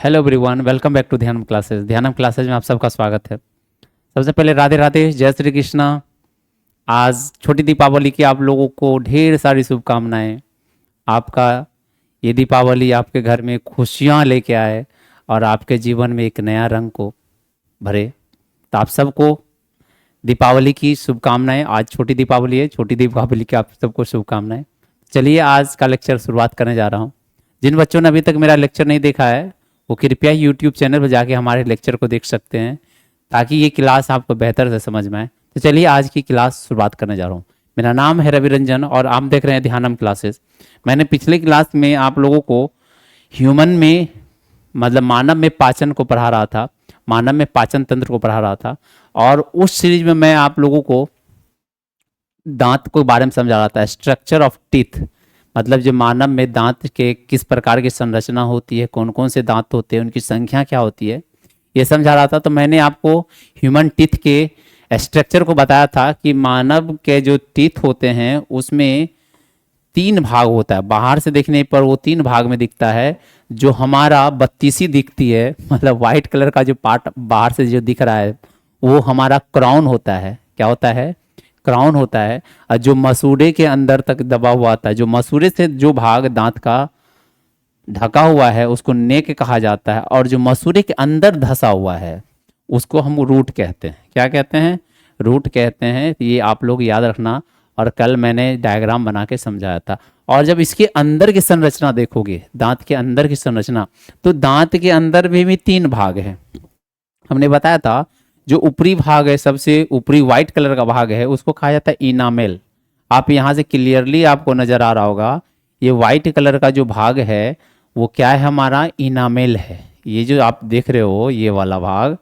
Hello everyone, welcome back to Dhyanam classes. Dhyanam classes में आप सबका स्वागत है। सबसे पहले राधे राधे, जय श्री कृष्णा। आज छोटी दीपावली की आप लोगों को ढेर सारी शुभकामनाएं। आपका ये दीपावली आपके घर में खुशियां लेके आए और आपके जीवन में एक नया रंग को भरे। तो आप सबको दीपावली की शुभकामनाएं। आज छोटी दीपावली है, छोटी दीपावली की आप सबको शुभकामनाएं। चलिए आज का लेक्चर शुरुआत करने जा रहा हूँ। जिन बच्चों ने अभी तक मेरा लेक्चर नहीं देखा है वो कृपया यूट्यूब चैनल पर जाके हमारे लेक्चर को देख सकते हैं, ताकि ये क्लास आपको बेहतर से समझ में आए। तो चलिए आज की क्लास शुरुआत करने जा रहा हूँ। मेरा नाम है रवि रंजन और आप देख रहे हैं ध्यानम क्लासेस। मैंने पिछले क्लास में आप लोगों को ह्यूमन में मतलब मानव में पाचन को पढ़ा रहा था, मानव में पाचन तंत्र को पढ़ा रहा था, और उस सीरीज में मैं आप लोगों को दांत के बारे में समझा रहा था। स्ट्रक्चर ऑफ टीथ, मतलब जो मानव में दांत के किस प्रकार की संरचना होती है, कौन कौन से दांत होते हैं, उनकी संख्या क्या होती है, ये समझा रहा था। तो मैंने आपको ह्यूमन टीथ के स्ट्रक्चर को बताया था कि मानव के जो टीथ होते हैं उसमें 3 भाग होता है। बाहर से देखने पर वो 3 भाग में दिखता है। जो हमारा बत्तीसी दिखती है, मतलब वाइट कलर का जो पार्ट बाहर से जो दिख रहा है वो हमारा क्राउन होता है। क्या होता है? क्राउन होता है। और जो मसूड़े के अंदर तक दबा हुआ आता है, जो मसूड़े से जो भाग दांत का ढका हुआ है उसको नेक कहा जाता है, और जो मसूड़े के अंदर धसा हुआ है उसको हम रूट कहते हैं। क्या कहते हैं? रूट कहते हैं। ये आप लोग याद रखना। और कल मैंने डायग्राम बना के समझाया था। और जब इसके अंदर की संरचना देखोगे, दांत के अंदर की संरचना, तो दांत के अंदर भी 3 भाग है। हमने बताया था जो ऊपरी भाग है, सबसे ऊपरी व्हाइट कलर का भाग है, उसको कहा जाता है इनामेल। आप यहाँ से क्लियरली आपको नजर आ रहा होगा, ये व्हाइट कलर का जो भाग है वो क्या है? हमारा इनामेल है। ये जो आप देख रहे हो ये वाला भाग,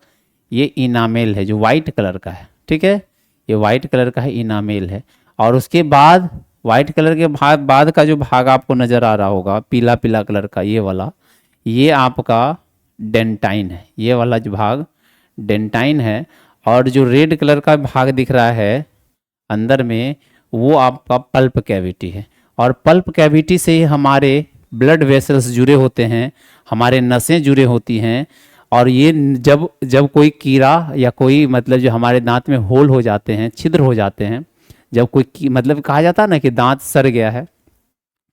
ये इनामेल है जो व्हाइट कलर का है। ठीक है, ये व्हाइट कलर का है, इनामेल है। और उसके बाद व्हाइट कलर के भाग बाद का जो भाग आपको नजर आ रहा होगा पीला पीला कलर का, ये वाला, ये आपका डेंटाइन है। ये वाला जो भाग डेंटाइन है। और जो रेड कलर का भाग दिख रहा है अंदर में, वो आपका पल्प कैविटी है। और पल्प कैविटी से ही हमारे ब्लड वेसल्स जुड़े होते हैं, हमारे नसें जुड़े होती हैं। और ये जब जब कोई कीड़ा या कोई मतलब जो हमारे दांत में होल हो जाते हैं, छिद्र हो जाते हैं, जब कोई मतलब कहा जाता है ना कि दांत सड़ गया है,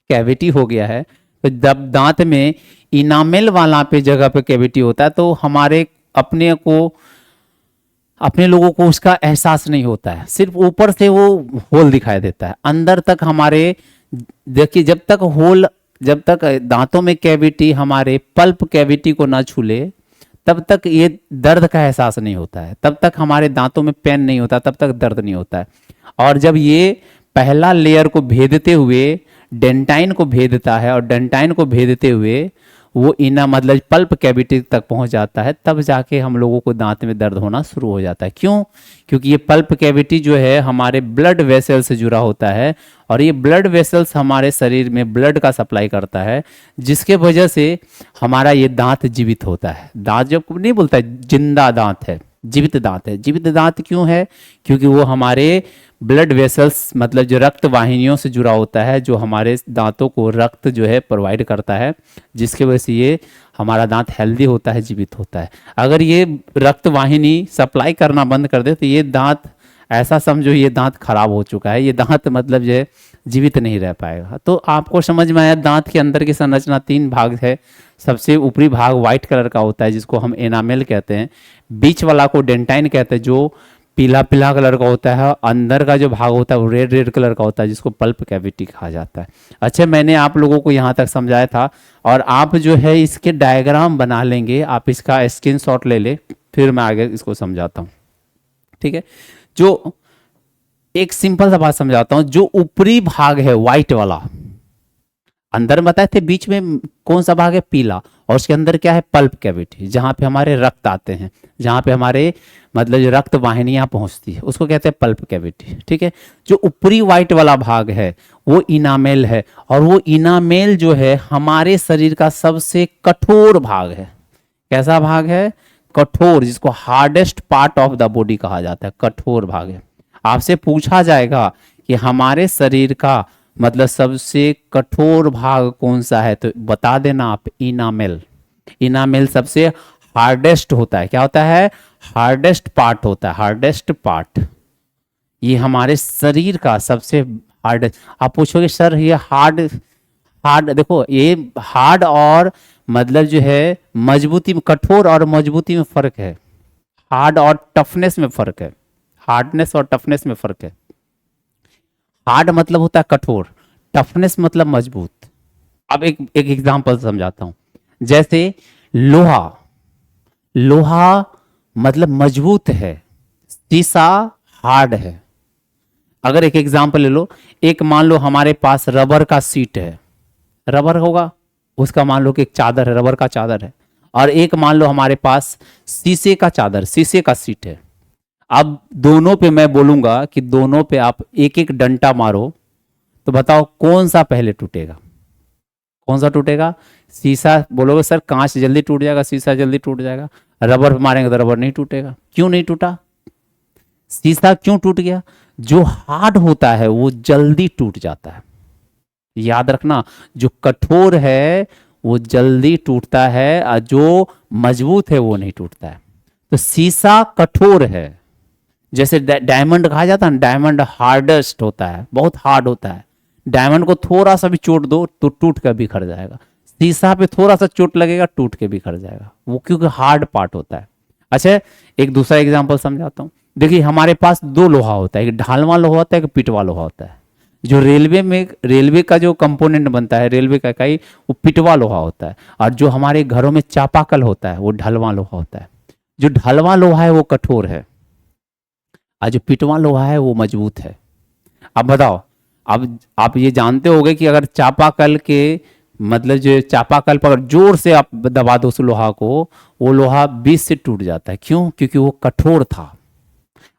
कैविटी हो गया है, तो जब दांत में इनामेल वाला पे जगह पे कैविटी होता है तो हमारे अपने लोगों को उसका एहसास नहीं होता है। सिर्फ ऊपर से वो होल दिखाई देता है, अंदर तक हमारे देखिए जब तक दांतों में कैविटी हमारे पल्प कैविटी को ना छूले तब तक ये दर्द का एहसास नहीं होता है, तब तक हमारे दांतों में पेन नहीं होता, तब तक दर्द नहीं होता है। और जब ये पहला लेयर को भेदते हुए डेंटाइन को भेदता है, और डेंटाइन को भेदते हुए वो इना मतलब पल्प कैविटी तक पहुंच जाता है, तब जाके हम लोगों को दांत में दर्द होना शुरू हो जाता है। क्यों? क्योंकि ये पल्प कैविटी जो है हमारे ब्लड वेसल से जुड़ा होता है, और ये ब्लड वेसल्स हमारे शरीर में ब्लड का सप्लाई करता है, जिसके वजह से हमारा ये दांत जीवित होता है। दांत जब नहीं बोलता है जिंदा दांत है, जीवित दांत है। जीवित दांत क्यों है? क्योंकि वो हमारे ब्लड वेसल्स मतलब जो रक्त वाहिनियों से जुड़ा होता है, जो हमारे दांतों को रक्त जो है प्रोवाइड करता है, जिसके वजह से ये हमारा दांत हेल्दी होता है, जीवित होता है। अगर ये रक्त वाहिनी सप्लाई करना बंद कर दे तो ये दांत, ऐसा समझो ये दांत खराब हो चुका है, ये दांत मतलब जो है जीवित नहीं रह पाएगा। तो आपको समझ में आया, दांत के अंदर की संरचना 3 भाग है। सबसे ऊपरी भाग व्हाइट कलर का होता है जिसको हम एनामेल कहते हैं, बीच वाला को डेंटाइन कहते हैं जो पीला पीला कलर का होता है, अंदर का जो भाग होता है वो रेड रेड कलर का होता है जिसको पल्प कैविटी कहा जाता है। अच्छा, मैंने आप लोगों को यहाँ तक समझाया था, और आप जो है इसके डायग्राम बना लेंगे, आप इसका स्क्रीनशॉट ले ले, फिर मैं आगे इसको समझाता हूँ। ठीक है, जो एक सिंपल सा बात समझाता हूँ। जो ऊपरी भाग है व्हाइट वाला, अंदर बताए थे बीच में कौन सा भाग है? पीला। और उसके अंदर क्या है? पल्प कैविटी, जहां पे हमारे रक्त आते हैं, जहां पे हमारे मतलब जो रक्त वाहिनियां पहुंचती है, उसको कहते हैं पल्प कैविटी। ठीक है, जो ऊपरी व्हाइट वाला भाग है वो इनामेल है, और वो इनामेल जो है हमारे शरीर का सबसे कठोर भाग है। कैसा भाग है? कठोर, जिसको hardest part of the body कहा जाता है, कठोर भाग है। आपसे पूछा जाएगा कि हमारे शरीर का मतलब सबसे कठोर भाग कौन सा है, तो बता देना आप, इनामेल। इनामेल सबसे हार्डेस्ट होता है। क्या होता है? हार्डेस्ट पार्ट होता है, हार्डेस्ट पार्ट। ये हमारे शरीर का सबसे हार्ड। आप पूछोगे सर ये हार्ड, हार्ड देखो, ये हार्ड और मतलब जो है मजबूती में, कठोर और मजबूती में फर्क है। हार्ड और टफनेस में फर्क है, हार्डनेस और टफनेस में फर्क है। हार्ड मतलब होता है कठोर, टफनेस मतलब मजबूत। अब एक एक एग्जांपल समझाता हूं। जैसे लोहा, लोहा मतलब मजबूत है, शीशा हार्ड है। अगर एक एग्जांपल ले लो, एक मान लो हमारे पास रबर का सीट है, रबर होगा उसका, मान लो कि एक चादर है, रबर का चादर है, और एक मान लो हमारे पास शीशे का चादर, शीशे का सीट है। अब दोनों पे मैं बोलूंगा कि दोनों पे आप एक एक डंडा मारो, तो बताओ कौन सा पहले टूटेगा? कौन सा टूटेगा? शीशा। बोलोगे सर कांच जल्दी टूट जाएगा, शीशा जल्दी टूट जाएगा। रबर पे मारेंगे तो रबर नहीं टूटेगा। क्यों नहीं टूटा? शीशा क्यों टूट गया? जो हार्ड होता है वो जल्दी टूट जाता है। याद रखना, जो कठोर है वो जल्दी टूटता है, और जो मजबूत है वो नहीं टूटता है। तो शीशा कठोर है, जैसे डायमंड कहा जाता है ना, डायमंड हार्डेस्ट होता है, बहुत हार्ड होता है। डायमंड को थोड़ा सा भी चोट दो तो टूट कर बिखर जाएगा। शीशा पे थोड़ा सा चोट लगेगा टूट के बिखर जाएगा, वो क्योंकि हार्ड पार्ट होता है। अच्छा, एक दूसरा एग्जांपल समझाता हूँ। देखिए हमारे पास दो लोहा होता है, एक ढालवा लोहा होता है, एक पिटवा लोहा होता है। जो रेलवे में, रेलवे का जो कंपोनेंट बनता है, रेलवे का इकाई, वो पिटवा लोहा होता है। और जो हमारे घरों में चापाकल होता है वो ढलवा लोहा होता है। जो ढलवा लोहा है वो कठोर है, और जो पिटवा लोहा है वो मजबूत है। अब बताओ, अब आप ये जानते होंगे कि अगर चापाकल के मतलब जो चापाकल पर जोर से आप दबा दो उस लोहा को, वो लोहा बीच से टूट जाता है। क्यों? क्योंकि वो कठोर था।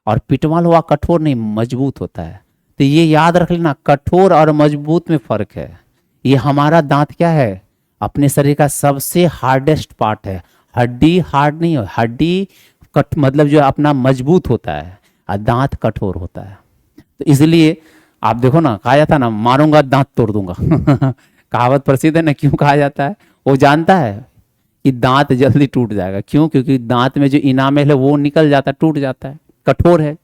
और पिटवा लोहा कठोर नहीं, मजबूत होता है। तो ये याद रख लेना, कठोर और मजबूत में फर्क है। ये हमारा दांत क्या है? अपने शरीर का सबसे हार्डेस्ट पार्ट है। हड्डी हार्ड नहीं हो, हड्डी कट मतलब जो अपना मजबूत होता है, और दांत कठोर होता है। तो इसलिए आप देखो ना, कहा जाता है ना, मारूंगा दांत तोड़ दूंगा। कहावत प्रसिद्ध है ना। क्यों कहा जाता है? वो जानता है कि दांत जल्दी टूट जाएगा। क्यों? क्योंकि दांत में जो इनामेल है वो निकल जाता है, टूट जाता है, कठोर है।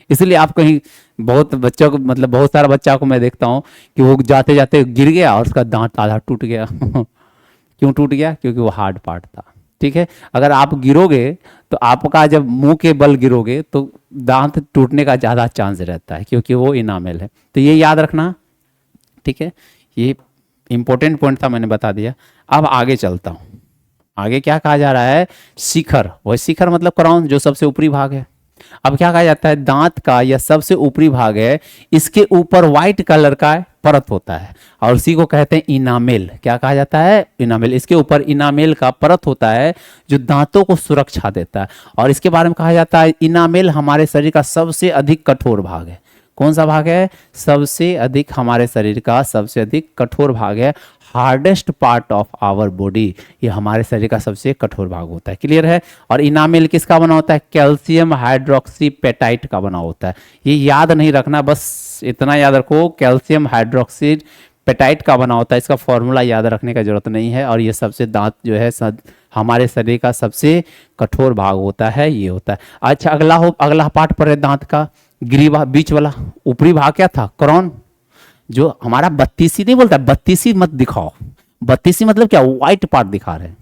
इसलिए आप कहीं बहुत बच्चों को, मतलब बहुत सारा बच्चा को मैं देखता हूँ कि वो जाते जाते गिर गया और उसका दांत आधा टूट गया। क्यों टूट गया? क्योंकि वो हार्ड पार्ट था। ठीक है, अगर आप गिरोगे तो आपका जब मुंह के बल गिरोगे तो दांत टूटने का ज़्यादा चांस रहता है, क्योंकि वो इनामेल है। तो ये याद रखना। ठीक है, ये इंपॉर्टेंट पॉइंट था, मैंने बता दिया। अब आगे चलता हूँ। आगे क्या कहा जा रहा है? शिखर। वही शिखर मतलब क्राउन, जो सबसे ऊपरी भाग है। अब क्या कहा जाता है? दांत का यह सबसे ऊपरी भाग है, इसके ऊपर व्हाइट कलर का परत होता है, और उसी को कहते हैं इनामेल। क्या कहा जाता है? इनामेल। इसके ऊपर इनामेल का परत होता है जो दांतों को सुरक्षा देता है। और इसके बारे में कहा जाता है इनामेल हमारे शरीर का सबसे अधिक कठोर भाग है। कौन सा भाग है? सबसे अधिक, हमारे शरीर का सबसे अधिक कठोर भाग है। Hardest part of our body, ये हमारे शरीर का सबसे कठोर भाग होता है। क्लियर है? और इनामेल किसका बना होता है? कैल्शियम हाइड्रोक्सी पेटाइट का बना होता है। ये याद नहीं रखना, बस इतना याद रखो, कैल्शियम हाइड्रोक्सी पेटाइट का बना होता है। इसका फॉर्मूला याद रखने का जरूरत नहीं है। और ये सबसे दांत जो है हमारे शरीर का सबसे कठोर भाग होता है, ये होता है। अच्छा, अगला पार्ट पर है दांत का ग्रीवा, बीच वाला ऊपरी भाग क्या था? क्राउन। जो हमारा बत्तीसी नहीं बोलता, बत्तीसी मत दिखाओ। बत्तीसी मतलब क्या? व्हाइट पार्ट दिखा रहे हैं।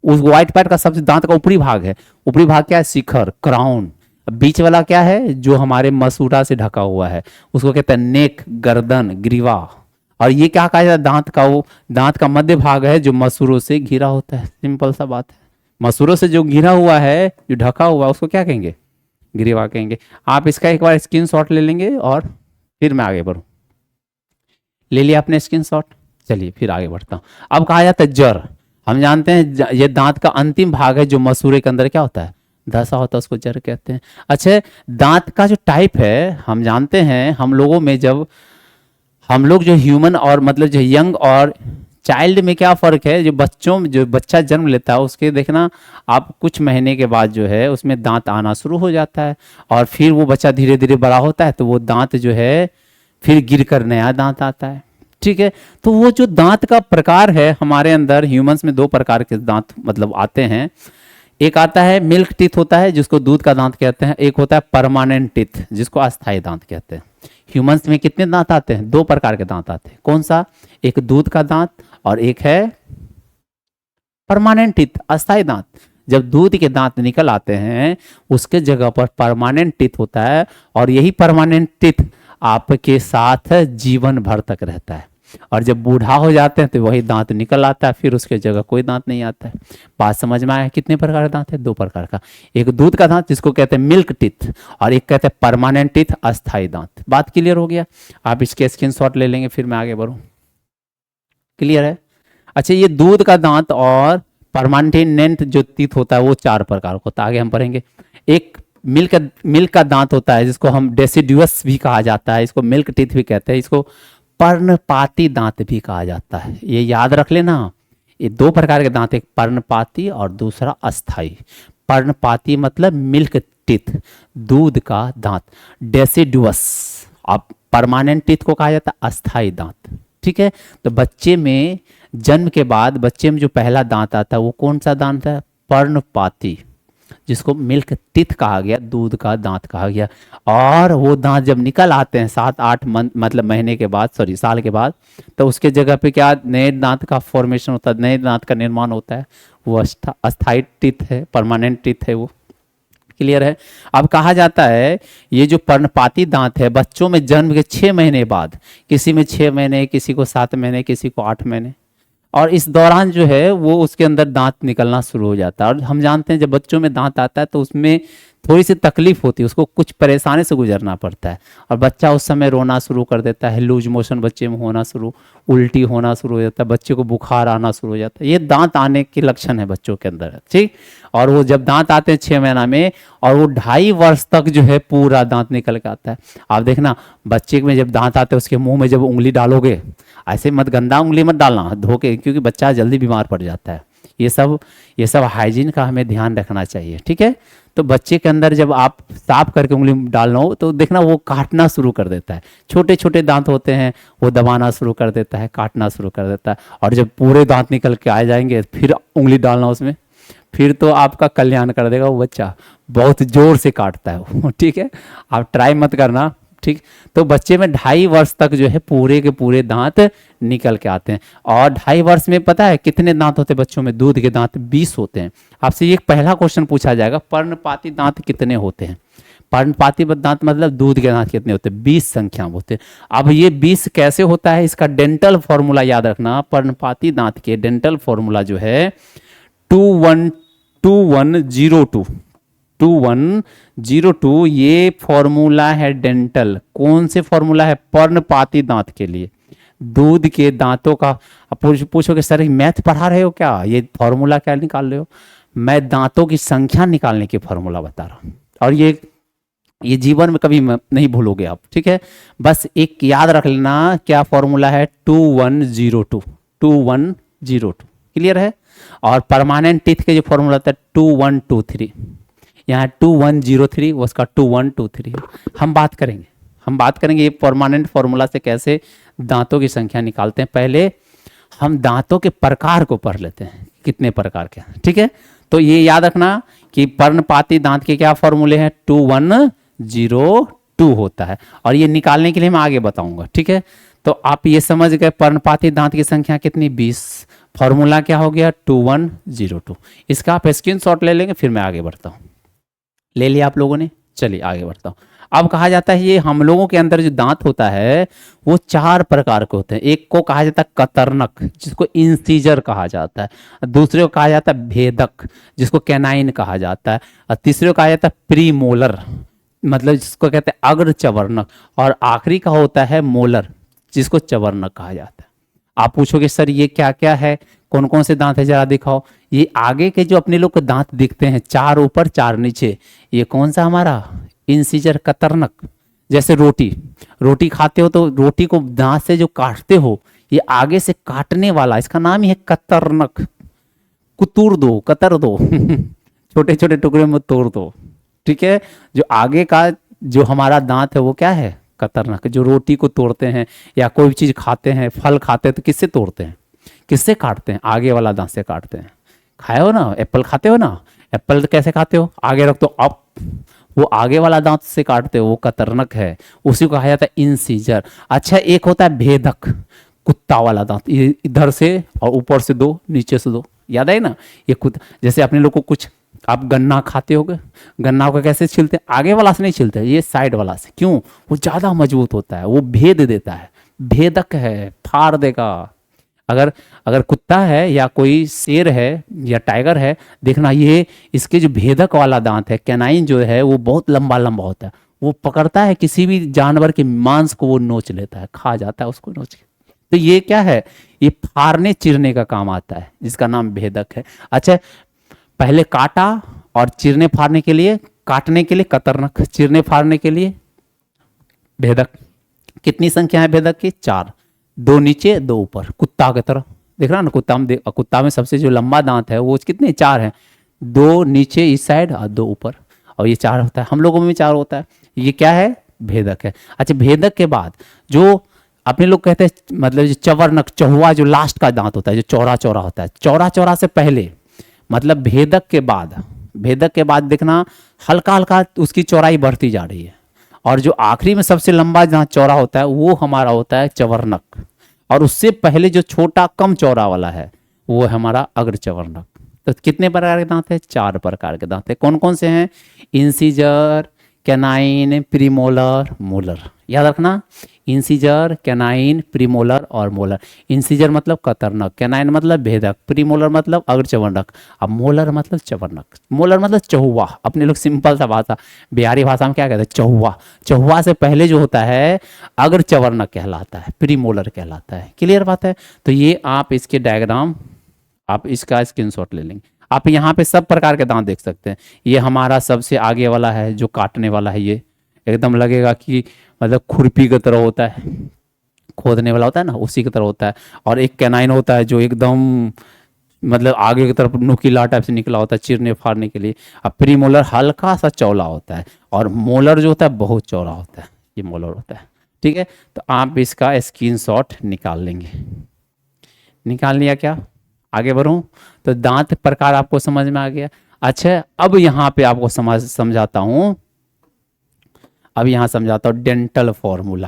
उस व्हाइट पार्ट का सबसे दांत का ऊपरी भाग है। ऊपरी भाग क्या है? शिखर, क्राउन। बीच वाला क्या है? जो हमारे मसूड़ा से ढका हुआ है, उसको कहते हैं नेक, गर्दन, ग्रीवा। और ये क्या कहा जाता है? दांत का, वो दांत का मध्य भाग है जो मसूड़ों से घिरा होता है। सिंपल सा बात है। मसूड़ों से जो घिरा हुआ है, जो ढका हुआ है, उसको क्या कहेंगे? ग्रीवा कहेंगे। आप इसका एक बार स्क्रीनशॉट ले लेंगे और फिर मैं आगे बढ़ूं। ले लिया आपने स्क्रीनशॉट? चलिए फिर आगे बढ़ता हूं। अब कहा जाता है जड़। हम जानते हैं ये दांत का अंतिम भाग है, जो मसूड़े के अंदर क्या होता है? धसा होता है, उसको जड़ कहते हैं। अच्छा, दांत का जो टाइप है, हम जानते हैं हम लोगों में, जब हम लोग जो ह्यूमन और मतलब जो यंग और चाइल्ड में क्या फ़र्क है? जो बच्चा जन्म लेता है उसके देखना, आप कुछ महीने के बाद जो है उसमें दांत आना शुरू हो जाता है। और फिर वो बच्चा धीरे धीरे बड़ा होता है तो वो दांत जो है फिर गिर कर नया दांत आता है। ठीक है। तो वो जो दांत का प्रकार है हमारे अंदर ह्यूमंस में दो प्रकार के दांत मतलब आते हैं। एक आता है मिल्क टीथ होता है जिसको दूध का दांत कहते हैं, एक होता है परमानेंट टीथ जिसको अस्थायी दांत कहते हैं। ह्यूमंस में कितने दांत आते हैं? दो प्रकार के दांत आते हैं। कौन सा? एक दूध का दांत और एक है परमानेंट टीथ, अस्थायी दांत। जब दूध के दांत निकल आते हैं उसके जगह पर परमानेंट टीथ होता है और यही परमानेंट टीथ आपके साथ जीवन भर तक रहता है। और जब बूढ़ा हो जाते हैं तो वही दांत निकल आता है, फिर उसके जगह कोई दांत नहीं आता है। बात समझ में आया? कितने प्रकार का दांत है? दो प्रकार का। एक दूध का दांत जिसको कहते हैं मिल्क टीथ और एक कहते हैं परमानेंट टीथ, अस्थायी दांत। बात क्लियर हो गया? आप इसके स्क्रीनशॉट ले लेंगे फिर मैं आगे बढ़ूं। क्लियर है? अच्छा, ये दूध का दांत और परमानेंट जो टीथ होता है वो चार प्रकार का होता है, आगे हम पढ़ेंगे। एक मिल्क का दांत होता है जिसको हम डेसिडुअस भी कहा जाता है, इसको मिल्क टीथ भी कहते हैं, इसको पर्णपाती दांत भी कहा जाता है। ये याद रख लेना, ये दो प्रकार के दांत, एक पर्णपाती और दूसरा अस्थाई। पर्णपाती मतलब मिल्क टीथ, दूध का दांत। डेसिडुअस अब परमानेंट टीथ को कहा जाता है अस्थाई दांत। ठीक है। तो बच्चे में जन्म के बाद बच्चे में जो पहला दांत आता है वो कौन सा दांत है? पर्णपाती, जिसको मिल्क टीथ कहा गया, दूध का दांत कहा गया। और वो दांत जब निकल आते हैं 7-8 मतलब महीने के बाद, सॉरी साल के बाद, तो उसके जगह पे क्या नए दांत का फॉर्मेशन होता है, नए दांत का निर्माण होता है। वो अस्थाई टीथ है, परमानेंट टीथ है वो। क्लियर है? अब कहा जाता है ये जो पर्णपाती दांत है बच्चों में जन्म के 6 महीने बाद, किसी में 6 महीने, किसी को 7 महीने, किसी को 8 महीने, और इस दौरान जो है वो उसके अंदर दांत निकलना शुरू हो जाता है। और हम जानते हैं जब बच्चों में दांत आता है तो उसमें थोड़ी सी तकलीफ होती है, उसको कुछ परेशानी से गुजरना पड़ता है और बच्चा उस समय रोना शुरू कर देता है, लूज मोशन बच्चे में होना शुरू, उल्टी होना शुरू हो जाता है, बच्चे को बुखार आना शुरू हो जाता है। ये दांत आने के लक्षण है बच्चों के अंदर। ठीक। और वो जब दांत आते हैं 6 महीना में और वो 2.5 वर्ष तक जो है पूरा दांत निकल के आता है। आप देखना बच्चे में जब दांत आते हैं उसके मुंह में जब उंगली डालोगे, ऐसे मत, गंदा उंगली मत डालना धो के, क्योंकि बच्चा जल्दी बीमार पड़ जाता है। ये सब हाइजीन का हमें ध्यान रखना चाहिए। ठीक है। तो बच्चे के अंदर जब आप साफ करके उंगली डालना हो तो देखना वो काटना शुरू कर देता है। छोटे छोटे दांत होते हैं वो दबाना शुरू कर देता है, काटना शुरू कर देता है। और जब पूरे दांत निकल के आ जाएंगे फिर उंगली डालना उसमें, फिर तो आपका कल्याण कर देगा वो बच्चा। बहुत जोर से काटता है वो। ठीक है। आप ट्राई मत करना। ठीक। तो बच्चे में 2.5 वर्ष तक जो है पूरे के पूरे दांत निकल के आते हैं। और 2.5 वर्ष में पता है कितने दांत होते हैं बच्चों में? दूध के दांत 20 होते हैं। आपसे ये पहला क्वेश्चन पूछा जाएगा, पर्णपाती दांत कितने होते हैं? पर्णपाती दांत मतलब दूध के दांत कितने होते हैं? 20 संख्या में होते हैं। अब ये 20 कैसे होता है इसका डेंटल फॉर्मूला याद रखना। पर्णपाती दांत के डेंटल फॉर्मूला जो है 2102 2102, ये फॉर्मूला है डेंटल। कौन से फॉर्मूला है? पर्णपाती दांत के लिए, दूध के दांतों का। पूछोगे सर मैथ पढ़ा रहे हो क्या? ये फॉर्मूला क्या निकाल रहे हो? मैं दांतों की संख्या निकालने की फॉर्मूला बता रहा हूं। और ये जीवन में कभी नहीं भूलोगे आप। ठीक है। बस एक याद रख लेना क्या फॉर्मूला है? 2102। क्लियर है? और परमानेंट टीथ के जो फॉर्मूला होता है 2123। यहाँ 2103, उसका 2123। हम बात करेंगे ये परमानेंट फॉर्मूला से कैसे दांतों की संख्या निकालते हैं। पहले हम दांतों के प्रकार को पढ़ लेते हैं, कितने प्रकार के। ठीक है। तो ये याद रखना कि पर्णपाती दांत के क्या फॉर्मूले हैं? 2102 होता है। और ये निकालने के लिए मैं आगे बताऊंगा। ठीक है। तो आप ये समझ गए पर्णपाती दांत की संख्या कितनी? 20। फॉर्मूला क्या हो गया? 2102। इसका आप स्क्रीनशॉट ले लेंगे फिर मैं आगे बढ़ता हूं। ले लिया आप लोगों ने? चलिए आगे बढ़ता हूं। अब कहा जाता है ये हम लोगों के अंदर जो दांत होता है वो 4 प्रकार के होते हैं। एक को कहा जाता है कतरनक, जिसको इंसीजर कहा जाता है। दूसरे को कहा जाता है भेदक, जिसको कैनाइन कहा जाता है। और तीसरे को कहा जाता है प्रीमोलर, मतलब जिसको कहते हैं अग्र चवर्णक। और आखिरी का होता है मोलर, जिसको चवर्णक कहा जाता है। आप पूछोगे सर ये क्या क्या है, कौन कौन से दांत है, जरा दिखाओ। ये आगे के जो अपने लोग को दांत दिखते हैं 4 ऊपर 4 नीचे, ये कौन सा हमारा? इंसीजर, कतरनक। जैसे रोटी खाते हो तो रोटी को दांत से जो काटते हो, ये आगे से काटने वाला, इसका नाम ही है कतरनक। कुतूर दो, कतर दो छोटे छोटे टुकड़े में तोड़ दो। ठीक है। जो आगे का जो हमारा दांत है वो क्या है? कतरनक। जो रोटी को तोड़ते हैं या कोई भी चीज़ खाते हैं, फल खाते हैं, तो किससे तोड़ते हैं, किससे काटते हैं, आगे वाला दांत से काटते हैं। खाए हो ना, एप्पल खाते हो ना, एप्पल तो कैसे खाते हो, आगे रख दो अप, वो आगे वाला दांत से काटते हो, वो कतरनक है, उसी को कहा जाता है इंसीजर। अच्छा, एक होता है भेदक, कुत्ता वाला दांत, ये इधर से और ऊपर से दो, नीचे से दो, याद है ना, ये कुत्ता। जैसे अपने लोग को कुछ, आप गन्ना खाते होगे, गन्ना को कैसे छीलते हैं, आगे वाला से नहीं छीलते, ये साइड वाला से। क्यों, वो ज़्यादा मजबूत होता है, वो भेद देता है, भेदक है, फाड़ देगा। अगर अगर कुत्ता है या कोई शेर है या टाइगर है, देखना ये इसके जो भेदक वाला दांत है, कैनाइन जो है, वो बहुत लंबा लंबा होता है, वो पकड़ता है किसी भी जानवर के मांस को, वो नोच लेता है, खा जाता है उसको नोच के। तो ये क्या है, ये फाड़ने चीरने का काम आता है, जिसका नाम भेदक है। अच्छा, पहले काटा और चीरने फाड़ने के लिए, काटने के लिए कतरनक, चीरने फाड़ने के लिए भेदक। कितनी संख्या है भेदक की, 4, 2 नीचे 2 ऊपर, कुत्ता की तरह। देख रहा ना, कुत्ता में सबसे जो लंबा दांत है वो कितने, 4 है, 2 नीचे इस साइड और 2 ऊपर, और ये 4 होता है, हम लोगों में भी 4 होता है। ये क्या है, भेदक है। अच्छा, भेदक के बाद जो अपने लोग कहते हैं, मतलब जो चवर्नक, चौवा, जो लास्ट का दांत होता है, जो चौड़ा चौड़ा होता है, चौड़ा चौड़ा से पहले, मतलब भेदक के बाद, भेदक के बाद देखना हल्का हल्का उसकी चौड़ाई बढ़ती जा रही है, और जो आखिरी में सबसे लंबा जहाँ चौड़ा होता है वो हमारा होता है चवर्नक, और उससे पहले जो छोटा कम चौड़ा वाला है वो है हमारा अग्रचवर्नक। तो कितने प्रकार के दांत है, 4 प्रकार के दांत है। कौन कौन से हैं, इंसीजर, कैनाइन, प्रीमोलर, मोलर। याद रखना, इंसीजर, कैनाइन, प्रीमोलर और मोलर। इंसीजर मतलब कतरनक, कैनाइन मतलब भेदक, प्रीमोलर मतलब अग्रचवर्नक, अब मोलर मतलब चवर्नक। मोलर मतलब चौवा। अपने लोग सिंपल सा भाषा, बिहारी भाषा में क्या कहते हैं, चौवा। चौवा से पहले जो होता है अग्रचवर्नक कहलाता है, प्रीमोलर कहलाता है। क्लियर बात है। तो ये आप इसके डायग्राम, आप इसका स्क्रीनशॉट ले लेंगे। आप यहाँ पे सब प्रकार के दांत देख सकते हैं। ये हमारा सबसे आगे वाला है जो काटने वाला है, ये एकदम लगेगा कि मतलब खुरपी की तरह होता है, खोदने वाला होता है ना, उसी की तरह होता है। और एक कैनाइन होता है जो एकदम मतलब आगे की तरफ नुकीला टाइप से निकला होता है, चीरने फाड़ने के लिए। अब प्रीमोलर हल्का सा चौड़ा होता है, और मोलर जो होता है बहुत चौड़ा होता है, ये मोलर होता है। ठीक है, तो आप इसका स्क्रीनशॉट निकाल लेंगे। निकाल लिया क्या, आगे बढ़ूं। तो दांत प्रकार आपको समझ में आ गया। अच्छा, अब यहाँ पे आपको समझाता हूँ, अब यहाँ समझाता हूँ डेंटल फॉर्मूला।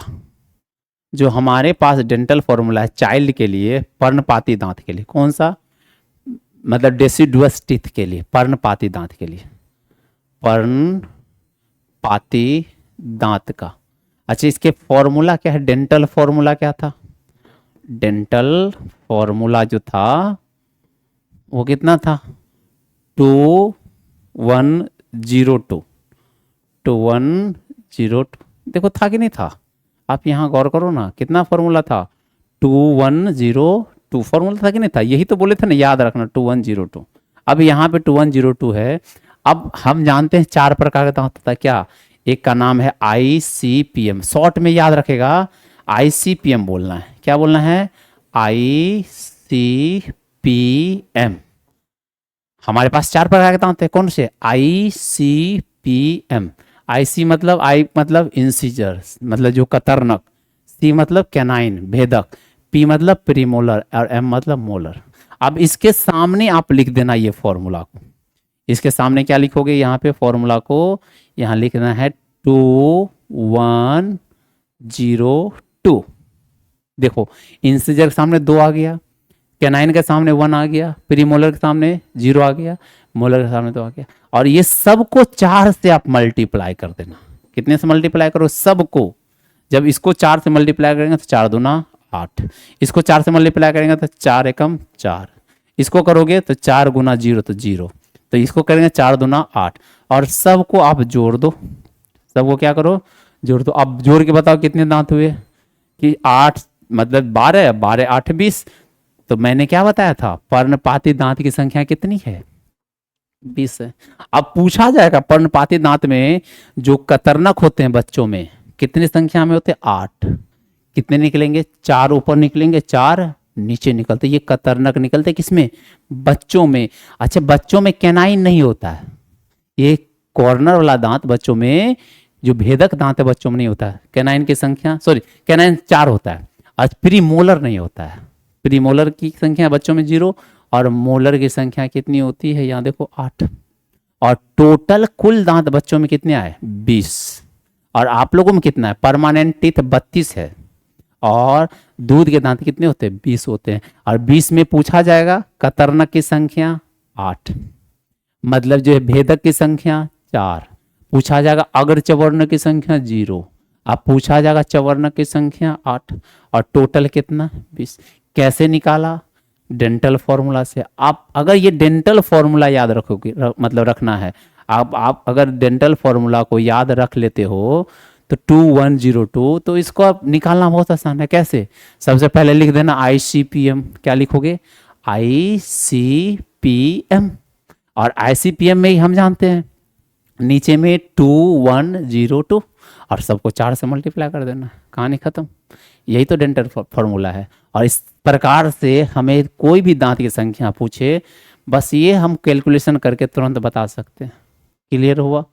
जो हमारे पास डेंटल फॉर्मूला है चाइल्ड के लिए, पर्णपाती दांत के लिए, कौन सा, मतलब डेसिडुअस टीथ के लिए, पर्णपाती दांत के लिए, पर्णपाती दांत का। अच्छा, इसके फॉर्मूला क्या है, डेंटल फॉर्मूला क्या था, डेंटल फॉर्मूला जो था वो कितना था, 2102, 2102। देखो था कि नहीं था, आप यहाँ गौर करो ना, कितना फॉर्मूला था, 2102 फॉर्मूला था कि नहीं था, यही तो बोले थे ना, याद रखना 2102। अब यहाँ पे 2102 है। अब हम जानते हैं 4 प्रकार का दांत होता है, क्या, एक का नाम है ICPM, शॉर्ट में याद रखेगा ICPM बोलना है। क्या बोलना है, ICPM। हमारे पास 4 प्रकार के दांत है, कौन से, ICPM। IC मतलब, आई मतलब इंसीजर, मतलब जो कतरनक, C मतलब कैनाइन भेदक, P मतलब प्रीमोलर, और M मतलब मोलर। अब इसके सामने आप लिख देना ये फॉर्मूला को, इसके सामने क्या लिखोगे, यहाँ पे फॉर्मूला को यहाँ लिखना है 2102। देखो, इंसीजर के सामने 2 आ गया, कैनाइन के सामने 1 आ गया, प्रीमोलर के सामने 0 आ गया, मोलर के सामने 2 आ गया, और ये सबको 4 से आप मल्टीप्लाई कर देना। कितने से मल्टीप्लाई करो, सबको। जब इसको 4 से मल्टीप्लाई करेंगे तो 4 दूना 8, इसको 4 से मल्टीप्लाई करेंगे तो 4 एकम 4, इसको करोगे तो 4 गुना 0 तो 0, तो इसको करेंगे 4 दूना 8, और सबको आप जोड़ दो, सबको क्या करो, जोड़ दो। अब जोड़ के बताओ कितने दांत हुए, कि 8 मतलब 12, 12 8 20। तो मैंने क्या बताया था, पर्णपाती दांत की संख्या कितनी है, 20 है। अब पूछा जाएगा पर्णपाती दांत में जो कतरनक होते हैं बच्चों में कितनी संख्या में होते हैं, 8। कितने निकलेंगे, 4 ऊपर निकलेंगे, 4 नीचे निकलते। ये कतरनक निकलते किसमें, बच्चों में। अच्छा, बच्चों में कैनाइन नहीं होता है, ये कॉर्नर वाला दांत बच्चों में जो भेदक दांत है बच्चों में नहीं होता है। कैनाइन की संख्या, सॉरी, कैनाइन 4 होता है, आज प्रीमोलर नहीं होता है। प्रीमोलर की संख्या बच्चों में 0 और मोलर की संख्या कितनी होती है, यहाँ देखो 8। और टोटल कुल दांत बच्चों में कितने आए, 20। और आप लोगों में कितना है, परमानेंट टीथ 32 है और दूध के दांत कितने होते हैं, 20 होते हैं। और 20 में पूछा जाएगा कतरनक की संख्या 8, मतलब जो है भेदक की संख्या 4, पूछा जाएगा अग्र चवर्णक की संख्या 0, अब पूछा जाएगा चवर्णक की संख्या 8 और टोटल कितना 20। कैसे निकाला, डेंटल फॉर्मूला से। आप अगर ये डेंटल फॉर्मूला याद रखोगे, मतलब रखना है, आप अगर डेंटल फॉर्मूला को याद रख लेते हो तो 2102, तो इसको आप निकालना बहुत आसान है। कैसे, सबसे पहले लिख देना ICPM। क्या लिखोगे, ICPM। और ICPM में ही हम जानते हैं नीचे में 2102 और सबको 4 से मल्टीप्लाई कर देना, कहानी खत्म। यही तो डेंटल फॉर्मूला है। और इस प्रकार से हमें कोई भी दांत की संख्या पूछे, बस ये हम कैलकुलेशन करके तुरंत बता सकते हैं। क्लियर हुआ,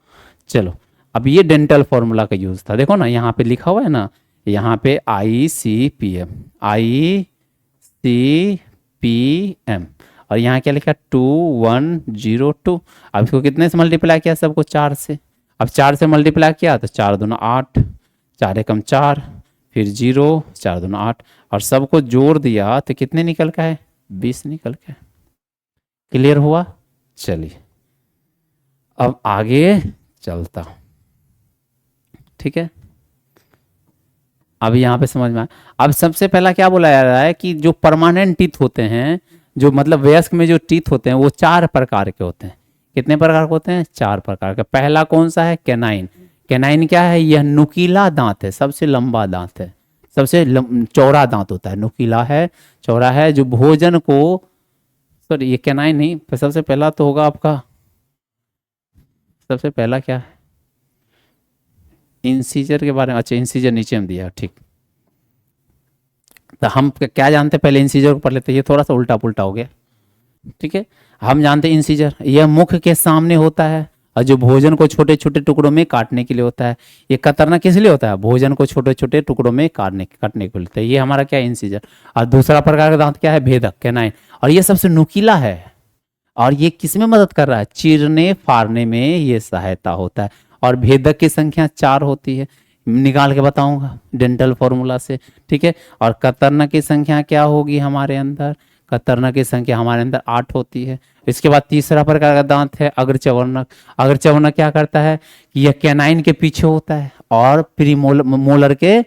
चलो। अब ये डेंटल फॉर्मूला का यूज़ था, देखो ना यहाँ पे लिखा हुआ है ना, यहाँ पे ICPM, ICPM और यहाँ क्या लिखा 2102। अब इसको कितने से मल्टीप्लाई किया, सबको 4 से। अब 4 से मल्टीप्लाई किया तो 4 दूना 8, 4 एकम 4, फिर 0, 4 दूना 8 और सबको जोड़ दिया तो कितने निकल का है, 20 निकल का है। क्लियर हुआ, चलिए अब आगे चलता हूँ, ठीक है। अब यहाँ पे समझ में आया। अब सबसे पहला क्या बोला जा रहा है कि जो परमानेंट टीथ होते हैं, जो मतलब वयस्क में जो टीथ होते हैं वो 4 प्रकार के होते हैं। कितने प्रकार के होते हैं, 4 प्रकार के। पहला कौन सा है, कैनाइन। कैनाइन क्या है, यह नुकीला दांत है, सबसे लंबा दांत है, सबसे चौड़ा दांत होता है, नुकीला है, चौड़ा है, जो भोजन को, सॉरी ये कैनाइन नहीं, सबसे पहला तो होगा आपका, सबसे पहला क्या है, इंसीजर के बारे में। अच्छा, इंसीजर नीचे में दिया, ठीक। तो हम क्या जानते हैं, पहले इंसीजर को पढ़ लेते हैं, ये थोड़ा सा उल्टा पुल्टा हो गया, ठीक है। हम जानते हैं इंसीजर यह मुख के सामने होता है और जो भोजन को छोटे छोटे टुकड़ों में काटने के लिए होता है। ये कतरना किस लिए होता है, भोजन को छोटे छोटे टुकड़ों में काटने के लिए होता है। ये हमारा क्या है, इंसीजर। और दूसरा प्रकार का दांत क्या है, भेदक, कैनाइन। और ये सबसे नुकीला है और ये किस में मदद कर रहा है, चीरने फाड़ने में ये सहायता होता है। और भेदक की संख्या 4 होती है, निकाल के बताऊंगा डेंटल फॉर्मूला से, ठीक है। और कतरना की संख्या क्या होगी हमारे अंदर, कतरना की संख्या हमारे अंदर 8 होती है। इसके बाद तीसरा प्रकार का दांत है अग्रचवर्णक। अग्रचवर्णक क्या करता है कि यह कैनाइन के पीछे होता है और प्रीमोलर के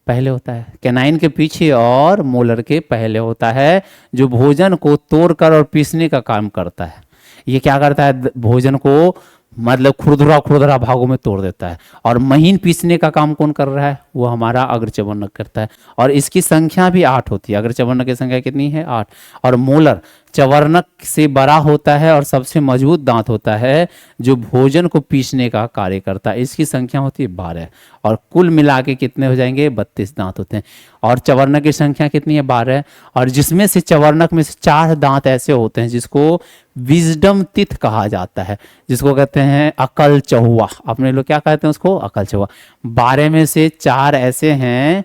पहले होता है। कैनाइन के पीछे और मोलर के पहले होता है, जो भोजन को तोड़कर और पीसने का काम करता है। ये क्या करता है, भोजन को मतलब खुरदुरा खुरदुरा भागों में तोड़ देता है। और महीन पीसने का काम कौन कर रहा है, वो हमारा अग्रचवर्णक करता है। और इसकी संख्या भी 8 होती है। अग्रचवर्णक की संख्या कितनी है, 8। और मोलर चवर्णक से बड़ा होता है और सबसे मजबूत दांत होता है, जो भोजन को पीसने का कार्य करता है। इसकी संख्या होती है 12 और कुल मिला के कितने हो जाएंगे, 32 दांत होते हैं। और चवर्णक की संख्या कितनी है, 12। और जिसमें से चवर्णक में से 4 दांत ऐसे होते हैं जिसको विजडम टीथ कहा जाता है, जिसको कहते हैं अकल चहुआ। अपने लोग क्या कहते हैं उसको, अकल चहुआ। 12 में से 4 ऐसे हैं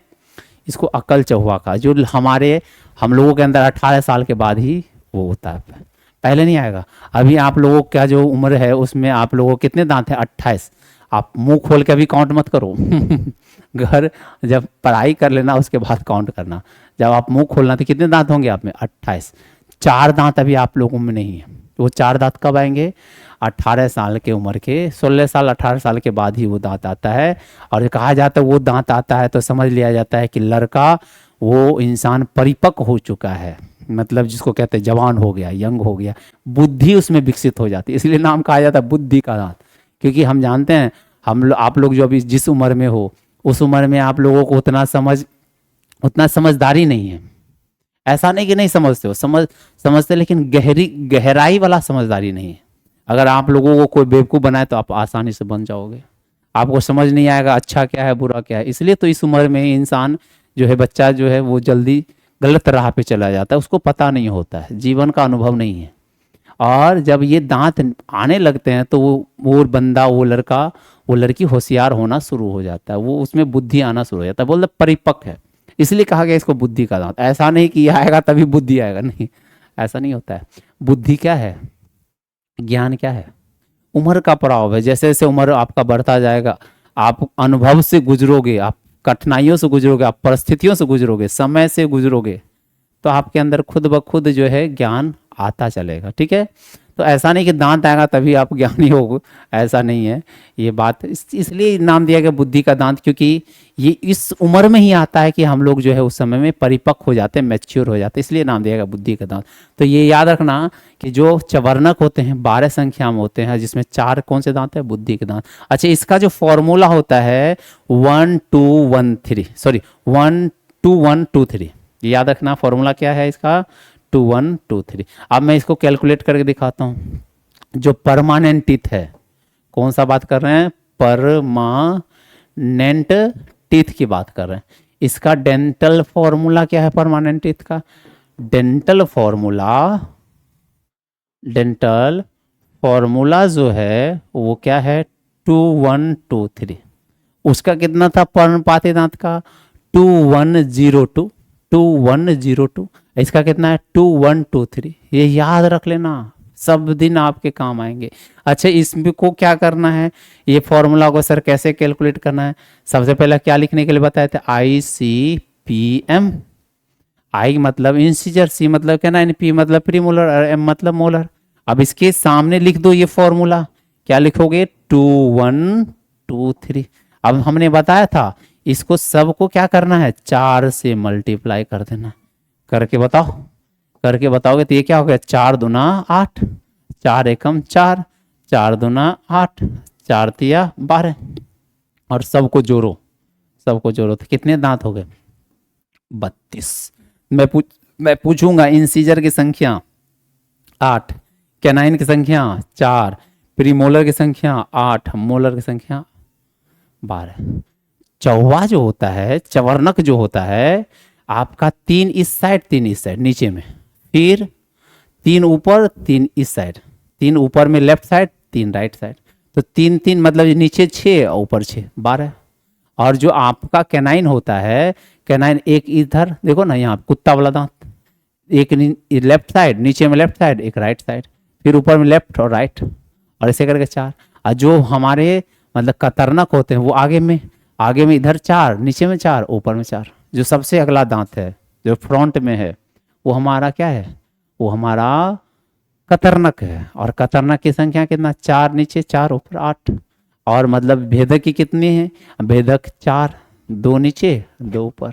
इसको अकल चहुआ का, जो हम लोगों के अंदर 18 साल के बाद ही वो होता है, पहले नहीं आएगा। अभी आप लोगों का जो उम्र है उसमें आप लोगों को कितने दांत हैं, 28। आप मुंह खोल के अभी काउंट मत करो घर जब पढ़ाई कर लेना उसके बाद काउंट करना। जब आप मुंह खोलना तो कितने दांत होंगे आप में, 28। 4 दांत अभी आप लोगों में नहीं है। वो 4 दांत कब आएंगे, 18 साल के उम्र के, 16 साल 18 साल के बाद ही वो दांत आता है। और कहा जाता है वो दांत आता है तो समझ लिया जाता है कि लड़का, वो इंसान परिपक्व हो चुका है, मतलब जिसको कहते हैं जवान हो गया, यंग हो गया, बुद्धि उसमें विकसित हो जाती है। इसलिए नाम कहा जाता है बुद्धि का दांत। क्योंकि हम जानते हैं आप लोग जो अभी जिस उम्र में हो उस उम्र में आप लोगों को उतना समझदारी नहीं है। ऐसा नहीं कि नहीं समझते हो, समझते, लेकिन गहराई वाला समझदारी नहीं है। अगर आप लोगों को कोई बेवकूफ़ बनाए तो आप आसानी से बन जाओगे, आपको समझ नहीं आएगा अच्छा क्या है बुरा क्या है। इसलिए तो इस उम्र में इंसान जो है, बच्चा जो है, वो जल्दी गलत राह पे चला जाता है, उसको पता नहीं होता है, जीवन का अनुभव नहीं है। और जब ये दांत आने लगते हैं तो वो बंदा, वो लड़का, वो लड़की होशियार होना शुरू हो जाता है, वो उसमें बुद्धि आना शुरू हो जाता है, बोलते परिपक्व है। इसलिए कहा गया इसको बुद्धि का दांत। ऐसा नहीं कि ये आएगा तभी बुद्धि आएगा, नहीं, ऐसा नहीं होता है। बुद्धि क्या है, ज्ञान क्या है, उम्र का प्रभाव है। जैसे जैसे उम्र आपका बढ़ता जाएगा, आप अनुभव से गुजरोगे, आप कठिनाइयों से गुजरोगे, आप परिस्थितियों से गुजरोगे, समय से गुजरोगे, तो आपके अंदर खुद ब खुद जो है ज्ञान आता चलेगा। ठीक है, तो ऐसा नहीं कि दांत आएगा तभी आप ज्ञानी हो, ऐसा नहीं है ये बात। इसलिए नाम दिया गया बुद्धि का दांत, क्योंकि ये इस उम्र में ही आता है कि हम लोग जो है उस समय में परिपक्व हो जाते हैं, मैच्योर हो जाते हैं, इसलिए नाम दिया गया बुद्धि का दांत। तो ये याद रखना कि जो चवर्णक होते हैं 12 संख्या में होते हैं, जिसमें 4 कौन से दांत है, बुद्धि के दांत। अच्छा, इसका जो फॉर्मूला होता है 1 2 1 3, सॉरी 1 2 1 2 3, याद रखना फॉर्मूला क्या है इसका, 2 1 2 3। अब मैं इसको कैलकुलेट करके दिखाता हूँ। जो परमानेंट टीथ है, कौन सा बात कर रहे हैं, परमानेंट टीथ की बात कर रहे हैं। इसका डेंटल फॉर्मूला क्या है परमानेंट टीथ का, डेंटल फॉर्मूला जो है वो क्या है, 2 1 2 3। उसका कितना था पर्णपाती दांत का, 2 1 0 2, 2 1 0 2। इसका कितना है, 2 1 2 3। ये याद रख लेना, सब दिन आपके काम आएंगे। अच्छा, इसमें को क्या करना है, ये फॉर्मूला को सर कैसे कैलकुलेट करना है, सबसे पहले क्या लिखने के लिए बताए थे, ICPM। आई मतलब इंसीजर, सी मतलब क्या ना, पी मतलब प्रीमोलर और एम मतलब मोलर। अब इसके सामने लिख दो ये फॉर्मूला, क्या लिखोगे, 2 1 2 3। अब हमने बताया था इसको सबको क्या करना है, 4 से मल्टीप्लाई कर देना। करके बताओ, करके बताओगे तो ये क्या हो गया, 4 दूना 8, 4 एकम 4, 4 दूना 8, 4 तिया 12। और सबको जोड़ो, सबको जोड़ो तो कितने दांत हो गए, 32। मैं पूछूंगा इंसीजर की संख्या 8, कैनाइन की संख्या 4, प्रीमोलर की संख्या 8, मोलर की संख्या 12। चौवा जो होता है, चवर्णक जो होता है आपका, 3 इस साइड 3 इस साइड नीचे में, फिर 3 ऊपर 3 इस साइड, 3 ऊपर में लेफ्ट साइड 3 राइट साइड, तो 3 3 मतलब नीचे 6 और ऊपर 6 12। और जो आपका कैनाइन होता है, कैनाइन एक इधर देखो ना, यहाँ कुत्ता वाला दांत, एक लेफ्ट साइड, नीचे में लेफ्ट साइड, एक राइट साइड, फिर ऊपर में लेफ्ट और राइट, और ऐसे करके 4। और जो हमारे मतलब कतरनक होते हैं वो आगे में इधर 4, नीचे में 4, ऊपर में 4। जो सबसे अगला दांत है जो फ्रंट में है वो हमारा क्या है, वो हमारा कतरनक है। और कतरनक की संख्या कितना, 4 नीचे 4 ऊपर 8। और मतलब भेदक की कितनी है, भेदक 4, 2 नीचे 2 ऊपर।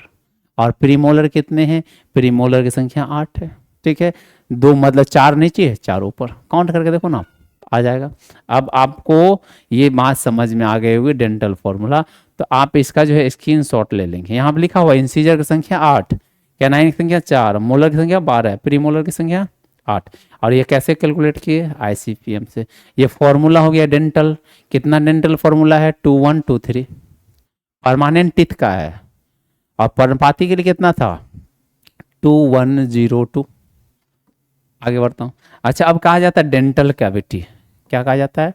और प्रीमोलर कितने हैं, प्रीमोलर की संख्या 8 है। ठीक है, 2 मतलब 4 नीचे 4 ऊपर, काउंट करके देखो ना आ जाएगा। अब आपको ये बात समझ में आ गई होगी डेंटल फॉर्मूला, तो आप इसका जो है स्क्रीनशॉट ले लेंगे। यहाँ पे लिखा हुआ इंसीजर की संख्या 8, कैनाइन की संख्या 4, मोलर की संख्या 12, प्रीमोलर की संख्या 8। और ये कैसे कैलकुलेट किए, ICPM से। ये फॉर्मूला हो गया डेंटल, कितना डेंटल फॉर्मूला है, 2 1 2 3, परमानेंट टीथ का है। और पर्णपाती के लिए कितना था, 2 1 0 2। आगे बढ़ता हूँ। अच्छा, अब कहा जाता है डेंटल कैविटी, क्या कहा जाता है,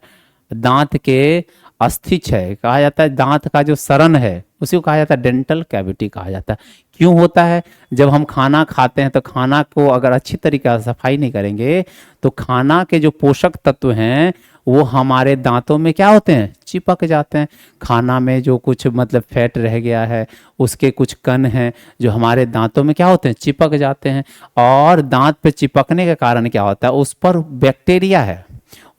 दांत के अस्थिक्षय कहा जाता है, दांत का जो सरण है उसी को कहा जाता है डेंटल कैविटी कहा जाता है। क्यों होता है, जब हम खाना खाते हैं तो खाना को अगर अच्छी तरीके से सफाई नहीं करेंगे तो खाना के जो पोषक तत्व हैं वो हमारे दांतों में क्या होते हैं, चिपक जाते हैं। खाना में जो कुछ मतलब फैट रह गया है, उसके कुछ कण हैं जो हमारे दांतों में क्या होते हैं, चिपक जाते हैं। और दांत पे चिपकने के कारण क्या होता है, उस पर बैक्टीरिया है,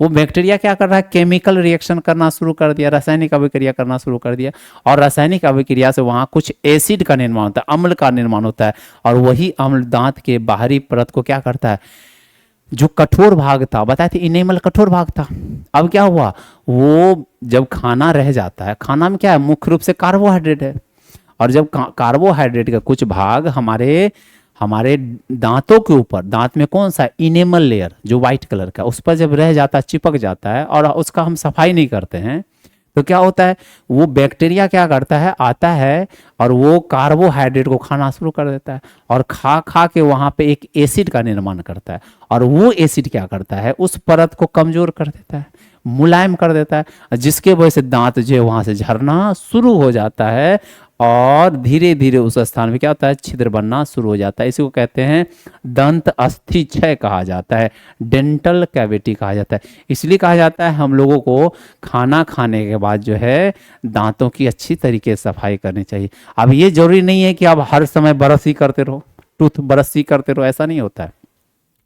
वो बैक्टीरिया क्या कर रहा है, केमिकल रिएक्शन करना शुरू कर दिया, रासायनिक अभिक्रिया करना शुरू कर दिया। और रासायनिक अभिक्रिया से वहाँ कुछ एसिड का निर्माण होता है, अम्ल का निर्माण होता है। और वही अम्ल दांत के बाहरी परत को क्या करता है, जो कठोर भाग था, बताए थे इनेमल कठोर भाग था, अब क्या हुआ, वो जब खाना रह जाता है, खाना में क्या है, मुख्य रूप से कार्बोहाइड्रेट है। और जब कार्बोहाइड्रेट का कुछ भाग हमारे दांतों के ऊपर, दांत में कौन सा इनेमल लेयर जो व्हाइट कलर का, उस पर जब रह जाता है, चिपक जाता है, और उसका हम सफाई नहीं करते हैं, तो क्या होता है, वो बैक्टीरिया क्या करता है, आता है और वो कार्बोहाइड्रेट को खाना शुरू कर देता है और खा खा के वहाँ पे एक एसिड का निर्माण करता है और वो एसिड क्या करता है, उस परत को कमजोर कर देता है, मुलायम कर देता है, जिसके वजह से दांत जो है वहाँ से झरना शुरू हो जाता है और धीरे धीरे उस स्थान में क्या होता है, छिद्र बनना शुरू हो जाता है। इसी को कहते हैं दंत अस्थि क्षय कहा जाता है, डेंटल कैविटी कहा जाता है। इसलिए कहा जाता है हम लोगों को खाना खाने के बाद जो है दांतों की अच्छी तरीके से सफाई करनी चाहिए। अब ये जरूरी नहीं है कि आप हर समय ब्रश ही करते रहो, टूथ ब्रश ही करते रहो, ऐसा नहीं होता है।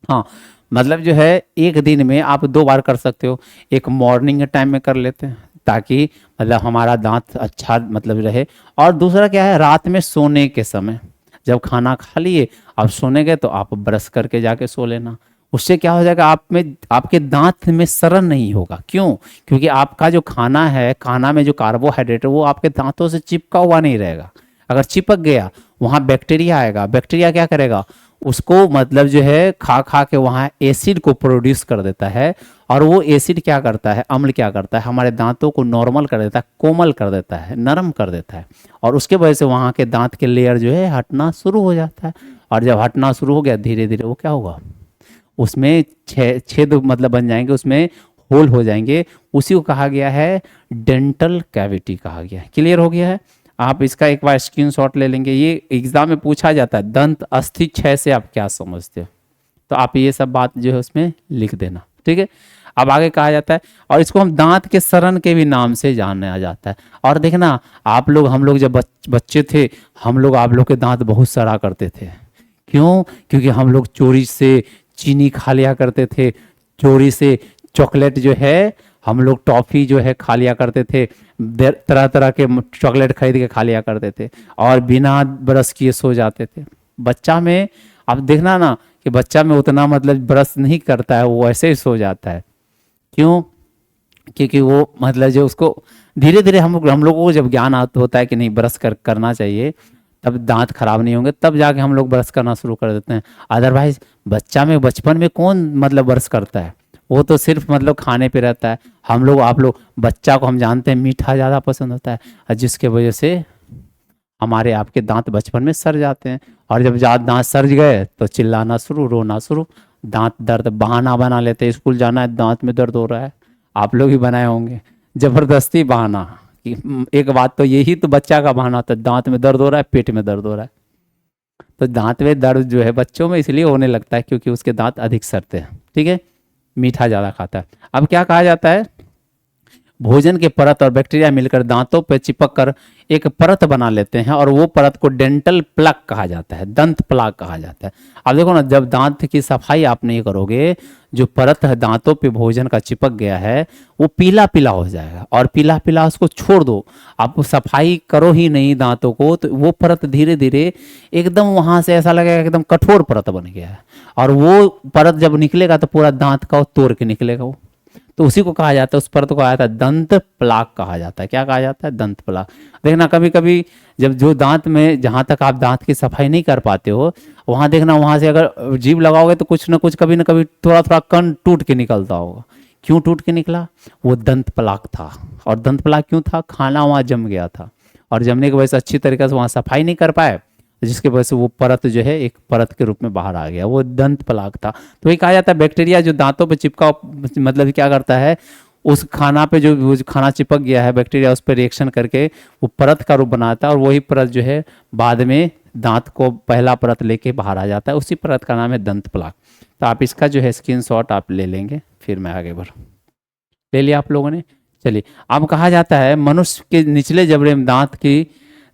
हाँ, मतलब जो है एक दिन में आप 2 बार कर सकते हो, एक मॉर्निंग के टाइम में कर लेते हैं ताकि मतलब हमारा दांत अच्छा मतलब रहे, और दूसरा क्या है, रात में सोने के समय जब खाना खा लिए आप सोने गए तो आप ब्रश करके जाके सो लेना। उससे क्या हो जाएगा, आप में आपके दांत में सड़न नहीं होगा। क्यों? क्योंकि आपका जो खाना है, खाना में जो कार्बोहाइड्रेट है वो आपके दांतों से चिपका हुआ नहीं रहेगा। अगर चिपक गया वहाँ बैक्टीरिया आएगा, बैक्टीरिया क्या करेगा, उसको मतलब जो है खा खा के वहाँ एसिड को प्रोड्यूस कर देता है और वो एसिड क्या करता है, अम्ल क्या करता है, हमारे दांतों को नॉर्मल कर देता है, कोमल कर देता है, नरम कर देता है और उसके वजह से वहाँ के दांत के लेयर जो है हटना शुरू हो जाता है। और जब हटना शुरू हो गया धीरे धीरे वो क्या होगा, उसमें छेद मतलब बन जाएंगे, उसमें होल हो जाएंगे। उसी को कहा गया है डेंटल कैविटी कहा गया है। क्लियर हो गया है? आप इसका एक बार स्क्रीनशॉट ले लेंगे, ये एग्जाम में पूछा जाता है दंत अस्थि क्षय से आप क्या समझते हो, तो आप ये सब बात जो है उसमें लिख देना, ठीक है। अब आगे कहा जाता है, और इसको हम दांत के सड़न के भी नाम से जाना जाता है। और देखना आप लोग, हम लोग जब बच्चे थे, हम लोग आप लोग के दांत बहुत सड़ा करते थे। क्यों? क्योंकि हम लोग चोरी से चीनी खा लिया करते थे, चोरी से चॉकलेट जो है, हम लोग टॉफ़ी जो है खा लिया करते थे, तरह तरह के चॉकलेट खरीद के खा लिया करते थे और बिना ब्रश किए सो जाते थे। बच्चा में आप देखना ना कि बच्चा में उतना मतलब ब्रश नहीं करता है, वो ऐसे ही सो जाता है। क्यों? क्योंकि वो मतलब जो उसको धीरे धीरे हम लोगों को जब ज्ञान होता है कि नहीं ब्रश करना चाहिए, तब दांत खराब नहीं होंगे, तब जाके हम लोग ब्रश करना शुरू कर देते हैं। अदरवाइज बच्चा में बचपन में कौन मतलब ब्रश करता है, वो तो सिर्फ मतलब खाने पे रहता है। हम लोग आप लोग बच्चा को हम जानते हैं मीठा ज़्यादा पसंद होता है, जिसके वजह से हमारे आपके दांत बचपन में सड़ जाते हैं। और जब दांत सड़ गए तो चिल्लाना शुरू, रोना शुरू, दांत दर्द, बहाना बना लेते हैं, स्कूल जाना है दांत में दर्द हो रहा है। आप लोग भी बनाए होंगे जबरदस्ती बहाना कि एक बात तो यही तो बच्चा का बहाना था, दांत में दर्द हो रहा है, पेट में दर्द हो रहा है। तो दांत में दर्द जो है बच्चों में इसलिए होने लगता है क्योंकि उसके दांत अधिक सड़ते हैं, ठीक है, मीठा ज़्यादा खाता है। अब क्या कहा जाता है, भोजन के परत और बैक्टीरिया मिलकर दांतों पर चिपक कर एक परत बना लेते हैं और वो परत को डेंटल प्लग कहा जाता है, दंत प्लग कहा जाता है। अब देखो ना, जब दांत की सफाई आप नहीं करोगे, जो परत है दांतों पे भोजन का चिपक गया है वो पीला पीला हो जाएगा और पीला पीला उसको छोड़ दो, आप सफाई करो ही नहीं दांतों को, तो वो परत धीरे धीरे एकदम वहां से ऐसा लगेगा एकदम कठोर परत बन गया है और वो परत जब निकलेगा तो पूरा दांत का वो तोड़ के निकलेगा वो। तो उसी को कहा जाता है, उस परत को कहा जाता है दंत प्लाक कहा जाता है। क्या कहा जाता है? दंत प्लाक। देखना कभी कभी जब जो दांत में, जहां तक आप दांत की सफाई नहीं कर पाते हो, वहां देखना वहां से अगर जीभ लगाओगे तो कुछ ना कुछ कभी ना कभी थोड़ा थोड़ा कण टूट के निकलता होगा। क्यों टूट के निकला? वो दंत प्लाक था। और दंत प्लाक क्यों था? खाना वहां जम गया था और जमने की वजह से अच्छी तरीके से वहां सफाई नहीं कर पाए, जिसकी वजह से वो परत जो है एक परत के रूप में बाहर आ गया, वो दंत प्लाक था। तो ये कहा जाता है बैक्टीरिया जो दांतों पे चिपका मतलब क्या करता है, उस खाना पे जो खाना चिपक गया है, बैक्टीरिया उस पर रिएक्शन करके वो परत का रूप बनाता है और वही परत जो है बाद में दांत को पहला परत लेके बाहर आ जाता है, उसी परत का नाम है दंत प्लाक। तो आप इसका जो है स्क्रीनशॉट आप ले लेंगे, फिर मैं आगे बढ़ूँ। ले लिया आप लोगों ने? चलिए, अब कहा जाता है मनुष्य के निचले जबड़े में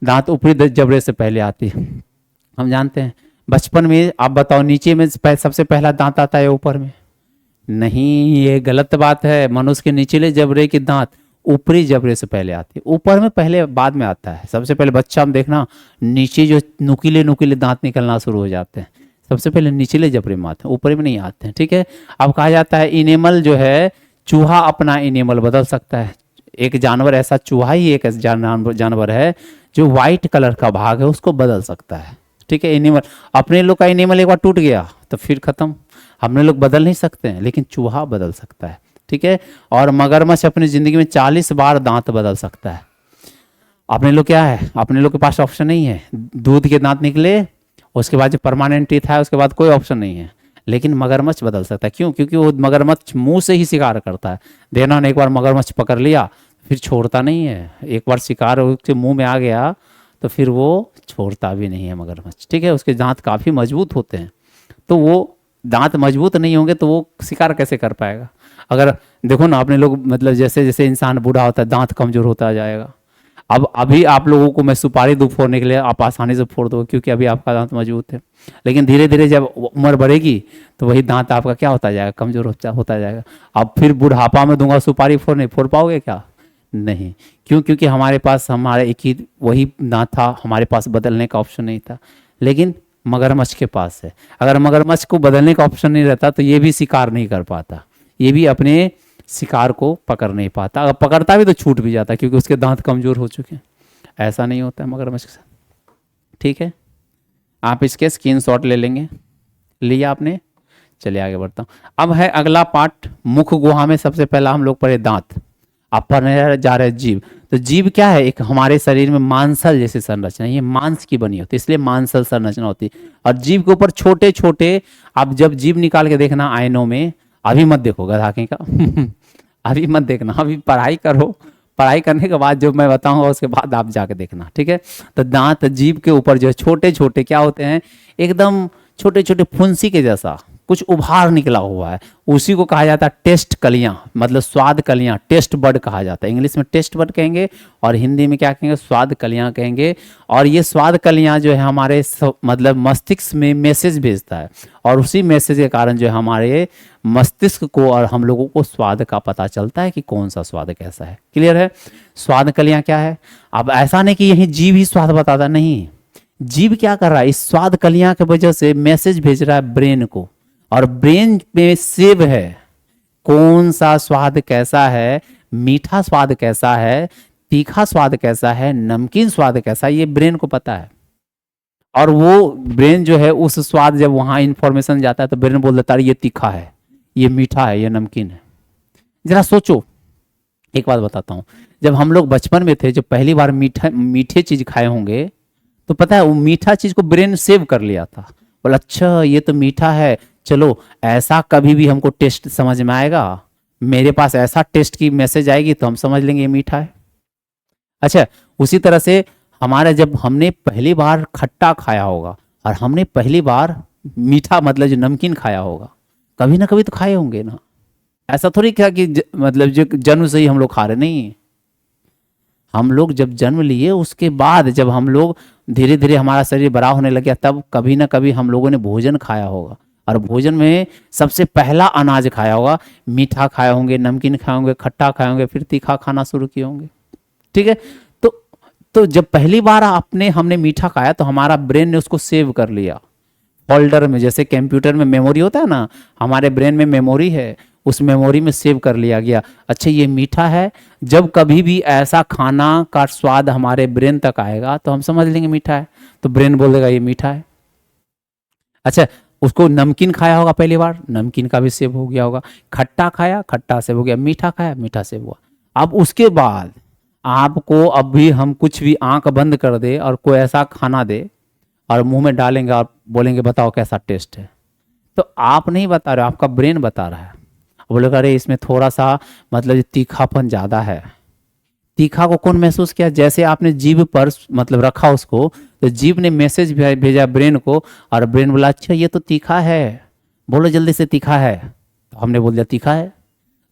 दांत ऊपरी जबड़े से पहले आती है। हम जानते हैं बचपन में, आप बताओ नीचे में सबसे पहला दांत आता है ऊपर में? नहीं, ये गलत बात है। मनुष्य के निचले जबड़े के दांत ऊपरी जबड़े से पहले आते हैं, ऊपर में पहले बाद में आता है। सबसे पहले बच्चा हम देखना नीचे जो नुकीले नुकीले दांत निकलना शुरू हो जाते हैं, सबसे पहले निचले जबड़े में आते हैं, ऊपर में नहीं आते हैं, ठीक है। अब कहा जाता है इनेमल जो है, चूहा अपना इनेमल बदल सकता है। एक जानवर ऐसा, चूहा ही एक जानवर है जो व्हाइट कलर का भाग है उसको बदल सकता है, ठीक है। एनिमल, अपने लोग का एनिमल एक बार टूट गया तो फिर खत्म, हमने लोग बदल नहीं सकते हैं, लेकिन चूहा बदल सकता है। ठीक है। और मगरमच्छ अपनी ज़िंदगी में 40 बार दांत बदल सकता है। अपने लोग क्या है, अपने लोग के पास ऑप्शन नहीं है, दूध के दांत निकले उसके बाद जो परमानेंट टीथ है उसके बाद कोई ऑप्शन नहीं है। लेकिन मगरमच्छ बदल सकता है, क्यों? क्योंकि वो मगरमच्छ मुंह से ही शिकार करता है। देखना ने एक बार मगरमच्छ पकड़ लिया फिर छोड़ता नहीं है, एक बार शिकार उसके मुंह में आ गया तो फिर वो छोड़ता भी नहीं है मगरमच्छ, ठीक है। उसके दांत काफ़ी मजबूत होते हैं, तो वो दांत मजबूत नहीं होंगे तो वो शिकार कैसे कर पाएगा। अगर देखो ना अपने लोग, मतलब जैसे जैसे इंसान बूढ़ा होता है दांत कमजोर होता जाएगा। अब अभी आप लोगों को मैं सुपारी दूं फोड़ने के लिए, आप आसानी से फोड़ दो क्योंकि अभी आपका दांत मजबूत है। लेकिन धीरे धीरे जब उम्र बढ़ेगी तो वही दांत आपका क्या होता जाएगा, कमजोर होता जाएगा। अब फिर बुढ़ापा में दूंगा सुपारी फोड़ने, फोड़ पाओगे क्या? नहीं। क्यों? क्योंकि हमारे पास हमारे एक ही वही दांत था, हमारे पास बदलने का ऑप्शन नहीं था। लेकिन मगरमच्छ के पास है। अगर मगरमच्छ को बदलने का ऑप्शन नहीं रहता तो ये भी शिकार नहीं कर पाता, ये भी अपने शिकार को पकड़ नहीं पाता। अगर पकड़ता भी तो छूट भी जाता क्योंकि उसके दांत कमजोर हो चुके हैं। ऐसा नहीं होता है मगरमच्छ के साथ, ठीक है। आप इसके स्क्रीनशॉट ले लेंगे, लिया आपने। चलिए आगे बढ़ता हूँ। अब है अगला पार्ट, मुख गुहा में सबसे पहला हम लोग पढ़े दांत, अब पढ़ने जा रहे जीभ। तो जीभ क्या है? एक हमारे शरीर में मांसल जैसी संरचना, ये मांस की बनी होती है इसलिए मांसल संरचना होती है। और जीभ के ऊपर छोटे छोटे, आप जब जीभ निकाल के देखना आईनों में, अभी मत देखो गधाके का अभी मत देखना, अभी पढ़ाई करो, पढ़ाई करने के बाद जो मैं बताऊंगा उसके बाद आप जाके देखना, ठीक है। तो दांत जीभ के ऊपर जो है छोटे छोटे क्या होते हैं, एकदम छोटे छोटे फुंसी के जैसा कुछ उभार निकला हुआ है, उसी को कहा जाता है टेस्ट कलियां, मतलब स्वाद कलियां, टेस्ट बड कहा जाता है। इंग्लिश में टेस्ट बड कहेंगे और हिंदी में क्या कहेंगे, स्वाद कलियां कहेंगे। और ये स्वाद कलियां जो है हमारे मतलब मस्तिष्क में मैसेज भेजता है, और उसी मैसेज के कारण जो है हमारे मस्तिष्क को और हम लोगों को स्वाद का पता चलता है कि कौन सा स्वाद कैसा है। क्लियर है? स्वाद कलियां क्या है? अब ऐसा नहीं कि यही जीभ ही स्वाद बताता, नहीं। जीभ क्या कर रहा है, इस स्वाद कलियां की वजह से मैसेज भेज रहा है ब्रेन को, और ब्रेन में सेव है कौन सा स्वाद कैसा है, मीठा स्वाद कैसा है, तीखा स्वाद कैसा है, नमकीन स्वाद कैसा है, ये ब्रेन को पता है। और वो ब्रेन जो है उस स्वाद, जब वहां इंफॉर्मेशन जाता है तो ब्रेन बोल देता है ये तीखा है, ये मीठा है, ये नमकीन है। जरा सोचो, एक बात बताता हूं, जब हम लोग बचपन में थे, जब पहली बार मीठे चीज खाए होंगे तो पता है वो मीठा चीज को ब्रेन सेव कर लिया था, बोला अच्छा ये तो मीठा है, चलो ऐसा कभी भी हमको टेस्ट समझ में आएगा, मेरे पास ऐसा टेस्ट की मैसेज आएगी तो हम समझ लेंगे ये मीठा है। अच्छा, उसी तरह से हमारा जब हमने पहली बार खट्टा खाया होगा और हमने पहली बार मीठा मतलब जो नमकीन खाया होगा, कभी ना कभी तो खाए होंगे ना। ऐसा थोड़ी क्या कि मतलब जो जन्म से ही हम लोग खा रहे, नहीं। हम लोग जब जन्म लिए उसके बाद जब हम लोग धीरे धीरे हमारा शरीर बड़ा होने लग गया, तब कभी ना कभी हम लोगों ने भोजन खाया होगा, और भोजन में सबसे पहला अनाज खाया होगा, मीठा खाए होंगे, नमकीन खाए होंगे, खट्टा खाए होंगे, फिर तीखा खाना शुरू किए होंगे, ठीक है। तो जब पहली बार हमने मीठा खाया तो हमारा ब्रेन ने उसको सेव कर लिया फोल्डर में, जैसे कंप्यूटर में मेमोरी होता है ना, हमारे ब्रेन में मेमोरी है, उस मेमोरी में सेव कर लिया गया, अच्छा ये मीठा है। जब कभी भी ऐसा खाना का स्वाद हमारे ब्रेन तक आएगा तो हम समझ लेंगे मीठा है, तो ब्रेन बोल देगा ये मीठा है। अच्छा, उसको नमकीन खाया होगा पहली बार, नमकीन का भी सेव हो गया होगा, खट्टा खाया, खट्टा सेव हो गया, मीठा खाया, मीठा सेव हुआ। अब उसके बाद आपको अभी हम कुछ भी आंख बंद कर दे और कोई ऐसा खाना दे और मुंह में डालेंगे और बोलेंगे बताओ कैसा टेस्ट है, तो आप नहीं बता रहे, आपका ब्रेन बता रहा है। बोलेगा अरे इसमें थोड़ा सा मतलब तीखापन ज़्यादा है। तीखा को कौन महसूस किया? जैसे आपने जीभ पर मतलब रखा उसको, तो जीभ ने मैसेज भेजा ब्रेन को, और ब्रेन बोला अच्छा ये तो तीखा है, बोलो जल्दी से तीखा है, तो हमने बोल दिया तीखा है।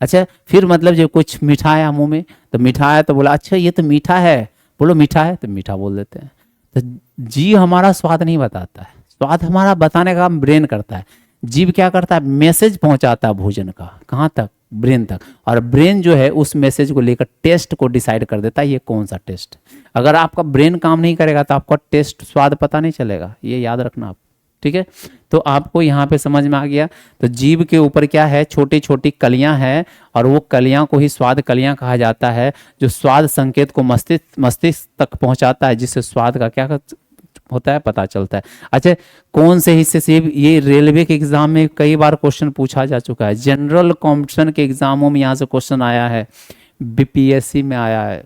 अच्छा, फिर मतलब जो कुछ मीठा आया मुंह में, तो मीठा आया तो बोला अच्छा ये तो मीठा है, बोलो मीठा है, तो मीठा बोल देते हैं। तो जीभ हमारा स्वाद नहीं बताता है, स्वाद हमारा बताने का काम ब्रेन करता है। जीभ क्या करता है? मैसेज पहुंचाता है भोजन का, कहाँ तक? ब्रेन तक, और ब्रेन जो है उस मैसेज को लेकर टेस्ट को डिसाइड कर देता है ये कौन सा टेस्ट। अगर आपका ब्रेन काम नहीं करेगा तो आपका टेस्ट स्वाद पता नहीं चलेगा, ये याद रखना आप, ठीक है। तो आपको यहाँ पे समझ में आ गया। तो जीभ के ऊपर क्या है? छोटी छोटी कलियां हैं, और वो कलियां को ही स्वाद कलियां कहा जाता है, जो स्वाद संकेत को मस्तिष्क तक पहुंचाता है, जिससे स्वाद का क्या होता है, पता चलता है। अच्छा, कौन से हिस्से से, ये रेलवे के एग्जाम में कई बार क्वेश्चन पूछा जा चुका है, जनरल कॉम्पिटिशन के एग्जामों में यहाँ से क्वेश्चन आया है, बीपीएससी में आया है।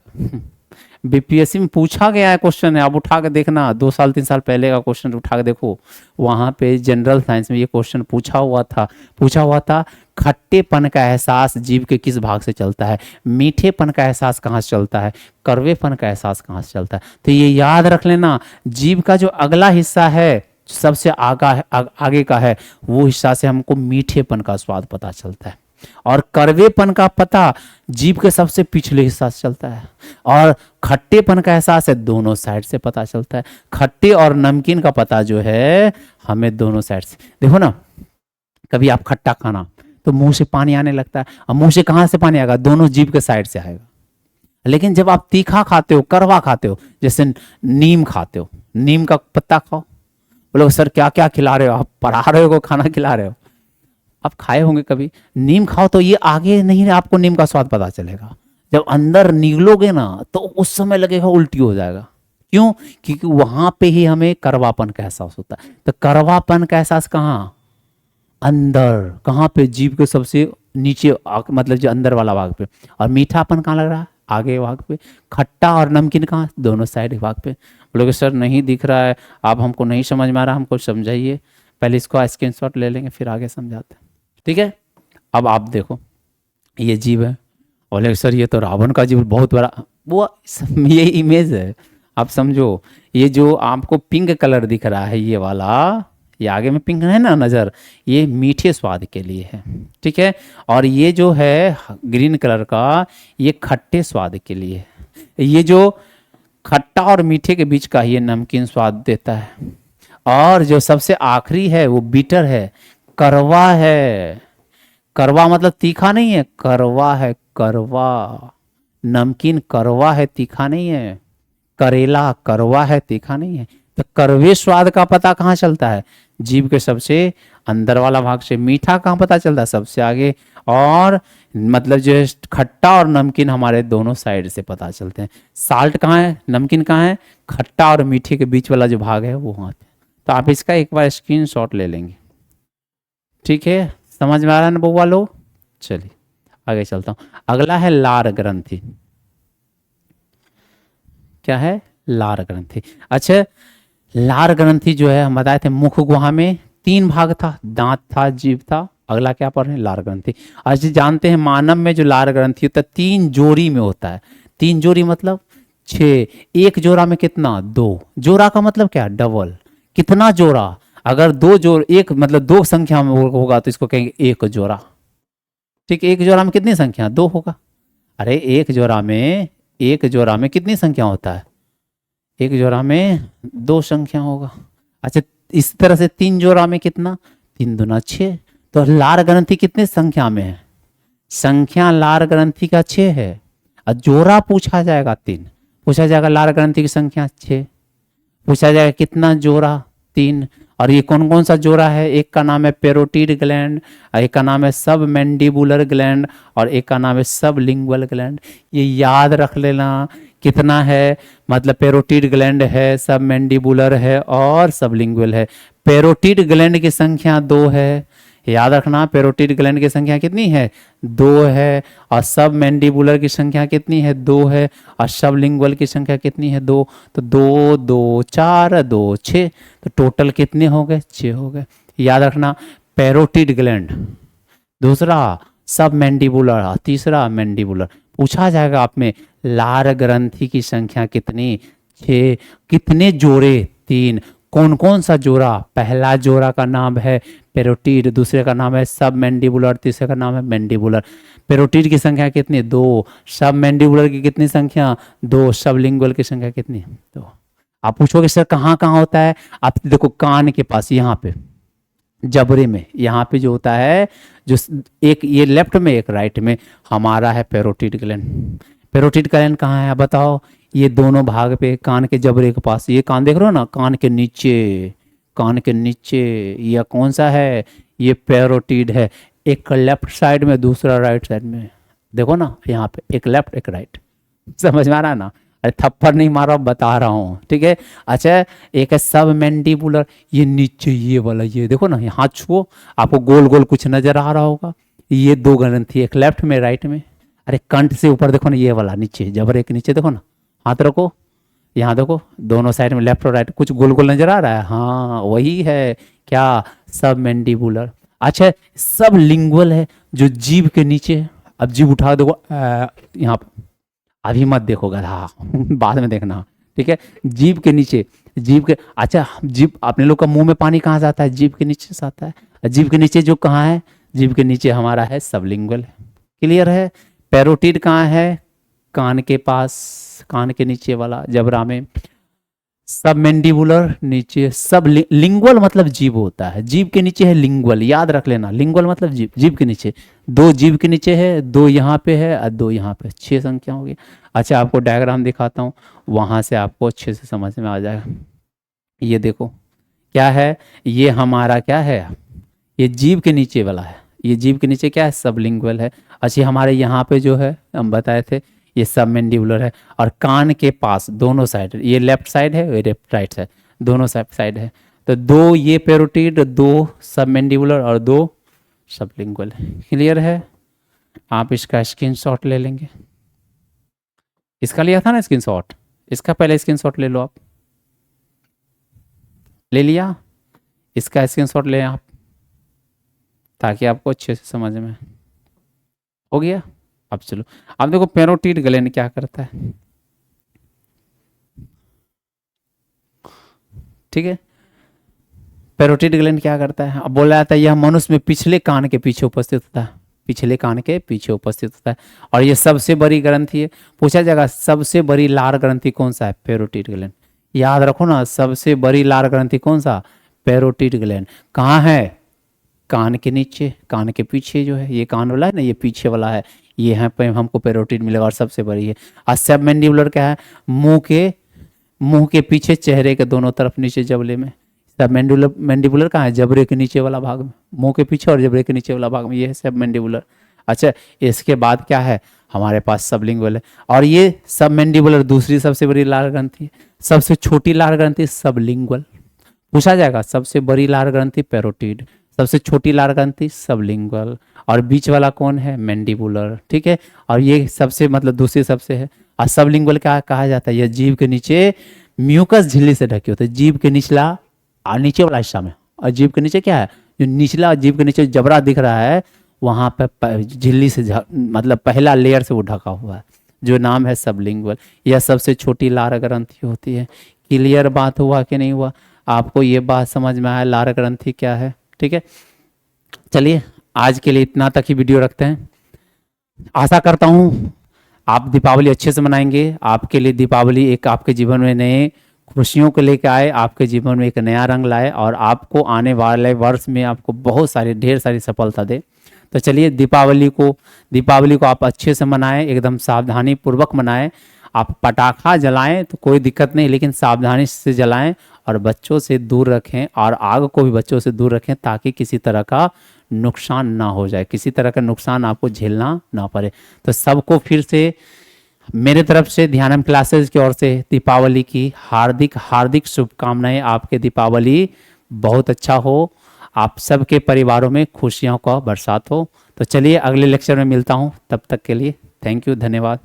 बीपीएससी में पूछा गया है क्वेश्चन है, आप उठा के देखना, 2 साल 3 साल पहले का क्वेश्चन उठा के देखो, वहाँ पे जनरल साइंस में ये क्वेश्चन पूछा हुआ था, खट्टेपन का एहसास जीभ के किस भाग से चलता है, मीठेपन का एहसास कहाँ से चलता है, कड़वेपन का एहसास कहाँ से चलता है। तो ये याद रख लेना, जीभ का जो अगला हिस्सा है, सबसे आगे का है, वो हिस्सा से हमको मीठेपन का स्वाद पता चलता है, और कड़वेपन का पता जीभ के सबसे पिछले हिस्सा से चलता है, और खट्टेपन का एहसास है दोनों साइड से पता चलता है। खट्टे और नमकीन का पता जो है हमें दोनों साइड से, देखो ना, कभी आप खट्टा खाना तो मुंह से पानी आने लगता है, और मुंह से कहां से पानी आएगा, दोनों जीभ के साइड से आएगा। लेकिन जब आप तीखा खाते हो, कड़वा खाते हो, जैसे नीम खाते हो, नीम का पत्ता खाओ, बोलो सर क्या क्या खिला रहे हो आप, पढ़ा रहे हो, खाना खिला रहे हो, आप खाए होंगे कभी, नीम खाओ तो ये आगे नहीं आपको नीम का स्वाद पता चलेगा, जब अंदर निगलोगे ना तो उस समय लगेगा उल्टी हो जाएगा। क्यों? क्योंकि वहां पे ही हमें कड़वापन का एहसास होता है। तो कड़वापन का एहसास कहाँ, अंदर, कहाँ पे, जीभ के सबसे नीचे, मतलब जो अंदर वाला भाग पे। और मीठापन कहाँ लग रहा है, आगे भाग पे। खट्टा और नमकीन कहाँ, दोनों साइड भाग पे। बोलोगे सर नहीं दिख रहा है, आप हमको नहीं समझ में आ रहा, हमको समझाइए। पहले इसको स्क्रीनशॉट ले लेंगे, फिर आगे समझाते हैं, ठीक है। अब आप देखो, ये जीव है, बोले सर ये तो रावण का जीव बहुत बड़ा, वो ये इमेज है, आप समझो। ये जो आपको पिंक कलर दिख रहा है, ये वाला, ये आगे में पिंक है ना नज़र, ये मीठे स्वाद के लिए है, ठीक है। और ये जो है ग्रीन कलर का, ये खट्टे स्वाद के लिए है। ये जो खट्टा और मीठे के बीच का ये नमकीन स्वाद देता है। और जो सबसे आखिरी है वो बीटर है, करवा है। करवा मतलब तीखा नहीं है, करवा है, करवा। नमकीन करवा है, तीखा नहीं है। करेला करवा है, तीखा नहीं है। तो कड़वे स्वाद का पता कहाँ चलता है, जीभ के सबसे अंदर वाला भाग से। मीठा कहाँ पता चलता है, सबसे आगे। और मतलब जो है खट्टा और नमकीन हमारे दोनों साइड से पता चलते हैं। साल्ट कहाँ है, नमकीन कहाँ है, खट्टा और मीठे के बीच वाला जो भाग है वो वहाँ पे। तो आप इसका एक बार स्क्रीनशॉट ले लेंगे, ठीक है। समझ में आ रहा है ना बउआ लोग? चलिए आगे चलता हूँ। अगला है लार ग्रंथि। क्या है, लार ग्रंथि। अच्छा, लार ग्रंथि जो है हम बताए थे, मुख गुहा में 3 भाग था, दांत था, जीभ था। अगला क्या पढ़ रहे हैं, लार ग्रंथि। आज जानते हैं मानव में जो लार ग्रंथि होता है 3 जोड़ी में होता है। 3 जोड़ी मतलब 6, एक जोड़ा में कितना, 2। जोड़ा का मतलब क्या, डबल। कितना जोड़ा, अगर 2 जोड़, एक मतलब 2 संख्या में होगा तो इसको कहेंगे एक जोड़ा, ठीक है। एक जोड़ा में कितनी संख्या, 2 होगा। अरे एक जोड़ा में कितनी संख्या होता है, एक जोड़ा में 2 संख्या होगा। अच्छा, इस तरह से 3 जोड़ा में कितना, 3 दूना 6। तो लार ग्रंथि कितने संख्या में है, संख्या लार ग्रंथि का 6 है। और जोड़ा पूछा जाएगा 3, पूछा जाएगा लार ग्रंथि की संख्या 6, पूछा जाएगा कितना जोड़ा, 3। और ये कौन कौन सा जोड़ा है, एक का नाम है पेरोटिड ग्लैंड, एक का नाम है सब मैंडिबुलर ग्लैंड, और एक का नाम है सब लिंगुअल ग्लैंड। ये याद रख लेना कितना है, मतलब पेरोटिड ग्लैंड है, सब मैंडिबुलर है और सब लिंगुअल है। पेरोटिड ग्लैंड की संख्या 2 है, याद रखना। पेरोटिड ग्लैंड की संख्या कितनी है, 2 है। और सब मैंडिबुलर की संख्या कितनी है, 2 है। और सब लिंगुअल की संख्या कितनी है, 2। तो 2 2 4 2 6, तो टोटल कितने हो गए, 6 हो गए। याद रखना, पेरोटिड ग्लैंड दूसरा, सब मैंडिबुलर तीसरा, मैंडिबुलर। पूछा जाएगा आप में, लार ग्रंथि की संख्या कितनी, 6। कितने जोड़े, 3। कौन कौन सा जोड़ा, पहला जोड़ा का नाम है पेरोटिड, दूसरे का नाम है सब मैंडिबुलर, तीसरे का नाम है मैंडिबुलर। पेरोटिड की संख्या कितनी, 2। सब मैंडिबुलर की कितनी संख्या, 2। सब लिंगुअल की संख्या कितनी, 2। आप पूछोगे सर कहाँ कहाँ होता है, आप देखो कान के पास, यहाँ पे जबड़े में, यहाँ पे जो होता है, जो एक ये लेफ्ट में एक राइट में, हमारा है पेरोटिड ग्लैंड। पेरोटिड ग्लैंड कहाँ है बताओ, ये दोनों भाग पे, कान के जबड़े के पास। ये कान देख रहे हो ना, कान के नीचे, कान के नीचे यह कौन सा है, ये पेरोटिड है। एक लेफ्ट साइड में, दूसरा राइट साइड में, देखो ना यहाँ पे, एक लेफ्ट एक राइट। समझ में आ रहा है ना। अरे थप्पड़ नहीं मारा, बता रहा हूँ, ठीक है। अच्छा, एक है सब मैंडिबुलर, ये नीचे ये वाला, ये देखो ना, यहाँ छुओ, आपको गोल गोल कुछ नजर आ रहा होगा। ये दो ग्रंथि, एक लेफ्ट में राइट में। अरे कंठ से ऊपर देखो ना, ये वाला नीचे, जबड़े के नीचे देखो ना, हाथ रखो, यहाँ देखो, दोनों साइड में लेफ्ट और राइट कुछ गोल गोल नजर आ रहा है, हाँ वही है क्या, सब मैंडिबुलर। अच्छा, सब लिंगुअल है, जो जीभ के नीचे है। अब जीभ उठा देखो, यहाँ पे, अभी मत देखो गधा बाद में देखना, ठीक है। जीभ के नीचे, जीभ के, अच्छा जीभ, अपने लोग का मुंह में पानी कहाँ से आता है, जीभ के नीचे से आता है। जीभ के नीचे जो कहाँ है, जीभ के नीचे हमारा है सबलिंगुअल। क्लियर है। पैरोटिड कहाँ है, कान के पास, कान के नीचे वाला जबड़ा में। सब मैंडिबुलर नीचे, सब लिंगुअल मतलब जीभ होता है, जीभ के नीचे है लिंगुअल, याद रख लेना, लिंगुअल मतलब जीभ, जीभ के नीचे। दो जीभ के नीचे है, दो यहाँ पे है और दो यहाँ पे, 6 संख्या होगी। अच्छा, आपको डायग्राम दिखाता हूँ, वहां से आपको अच्छे से समझ में आ जाएगा। ये देखो क्या है, ये हमारा क्या है, ये जीभ के नीचे वाला है, ये जीभ के नीचे क्या है, सबलिंगुअल है। अच्छा, हमारे यहाँ पे जो है हम बताए थे, ये सब मैंडिबुलर है। और कान के पास दोनों साइड, ये लेफ्ट साइड है, ये राइट साइड, दोनों साइड है। तो दो ये पेरोटिड, दो सब मैंडिबुलर और दो सबलिंगुअल। क्लियर है। आप इसका स्क्रीनशॉट ले लेंगे, इसका लिया था ना स्क्रीनशॉट, इसका पहले स्क्रीनशॉट ले लो आप, ले लिया, इसका स्क्रीनशॉट ले आप, ताकि आपको अच्छे से समझ में हो गया। अब चलो, अब देखो पेरोटिड ग्लैंड क्या करता है, ठीक है। पेरोटिड ग्लैंड क्या करता है, अब बोला जाता है यह मनुष्य में पिछले कान के पीछे उपस्थित होता है, पिछले कान के पीछे उपस्थित होता है। और ये सबसे बड़ी ग्रंथि है। पूछा जाएगा सबसे बड़ी लार ग्रंथि कौन सा है, पेरोटिड ग्लैंड। याद रखो ना, सबसे बड़ी लार ग्रंथि कौन सा, पेरोटिड ग्लैंड। कहाँ है, कान के नीचे, कान के पीछे जो है, ये कान वाला है ना, ये पीछे वाला है, ये यहाँ पे हमको पेरोटिड मिलेगा और सबसे बड़ी है। और सब मैंडिबुलर क्या है, मुंह के पीछे, चेहरे के दोनों तरफ नीचे जबड़े में। सब मैंडिबुलर कहाँ है, जबड़े के नीचे वाला भाग में, मुंह के पीछे और जबड़े के नीचे वाला भाग में, ये है सब मैंडिबुलर। अच्छा, इसके बाद क्या है हमारे पास सबलिंगुअल है। और ये सब मैंडिबुलर दूसरी सबसे बड़ी लार ग्रंथि है। सबसे छोटी लार ग्रंथि सबलिंगुअल। पूछा जाएगा सबसे बड़ी लार ग्रंथि पेरोटिड, सबसे छोटी लार ग्रंथि सबलिंगुअल, और बीच वाला कौन है, मैंडिबुलर, ठीक है। और ये सबसे मतलब दूसरी सबसे है। और सबलिंगुअल क्या कहा जाता है, यह जीभ के नीचे म्यूकस झिल्ली से ढके होते हैं, जीभ के निचला और नीचे वाला हिस्सा में। और जीभ के नीचे क्या है, जो निचला जीभ के नीचे जबड़ा दिख रहा है, वहां पर झिल्ली से मतलब पहला लेयर से वो ढका हुआ है, जो नाम है सबलिंगुअल। यह सबसे छोटी लार ग्रंथि होती है। क्लियर बात हुआ कि नहीं हुआ, आपको ये बात समझ में आया लार ग्रंथि क्या है, ठीक है। चलिए, आज के लिए इतना तक ही वीडियो रखते हैं। आशा करता हूँ आप दीपावली अच्छे से मनाएंगे। आपके लिए दीपावली एक आपके जीवन में नए खुशियों को लेकर आए, आपके जीवन में एक नया रंग लाए, और आपको आने वाले वर्ष में आपको बहुत सारी ढेर सारी सफलता दे। तो चलिए, दीपावली को आप अच्छे से मनाएं, एकदम सावधानी पूर्वक मनाएं। आप पटाखा जलाएं तो कोई दिक्कत नहीं, लेकिन सावधानी से जलाएं और बच्चों से दूर रखें, और आग को भी बच्चों से दूर रखें, ताकि किसी तरह का नुकसान ना हो जाए, किसी तरह का नुकसान आपको झेलना ना पड़े। तो सबको फिर से मेरे तरफ से ध्यानम क्लासेस की ओर से दीपावली की हार्दिक हार्दिक शुभकामनाएं। आपके दीपावली बहुत अच्छा हो, आप सबके परिवारों में खुशियों का बरसात हो। तो चलिए, अगले लेक्चर में मिलता हूं, तब तक के लिए थैंक यू, धन्यवाद।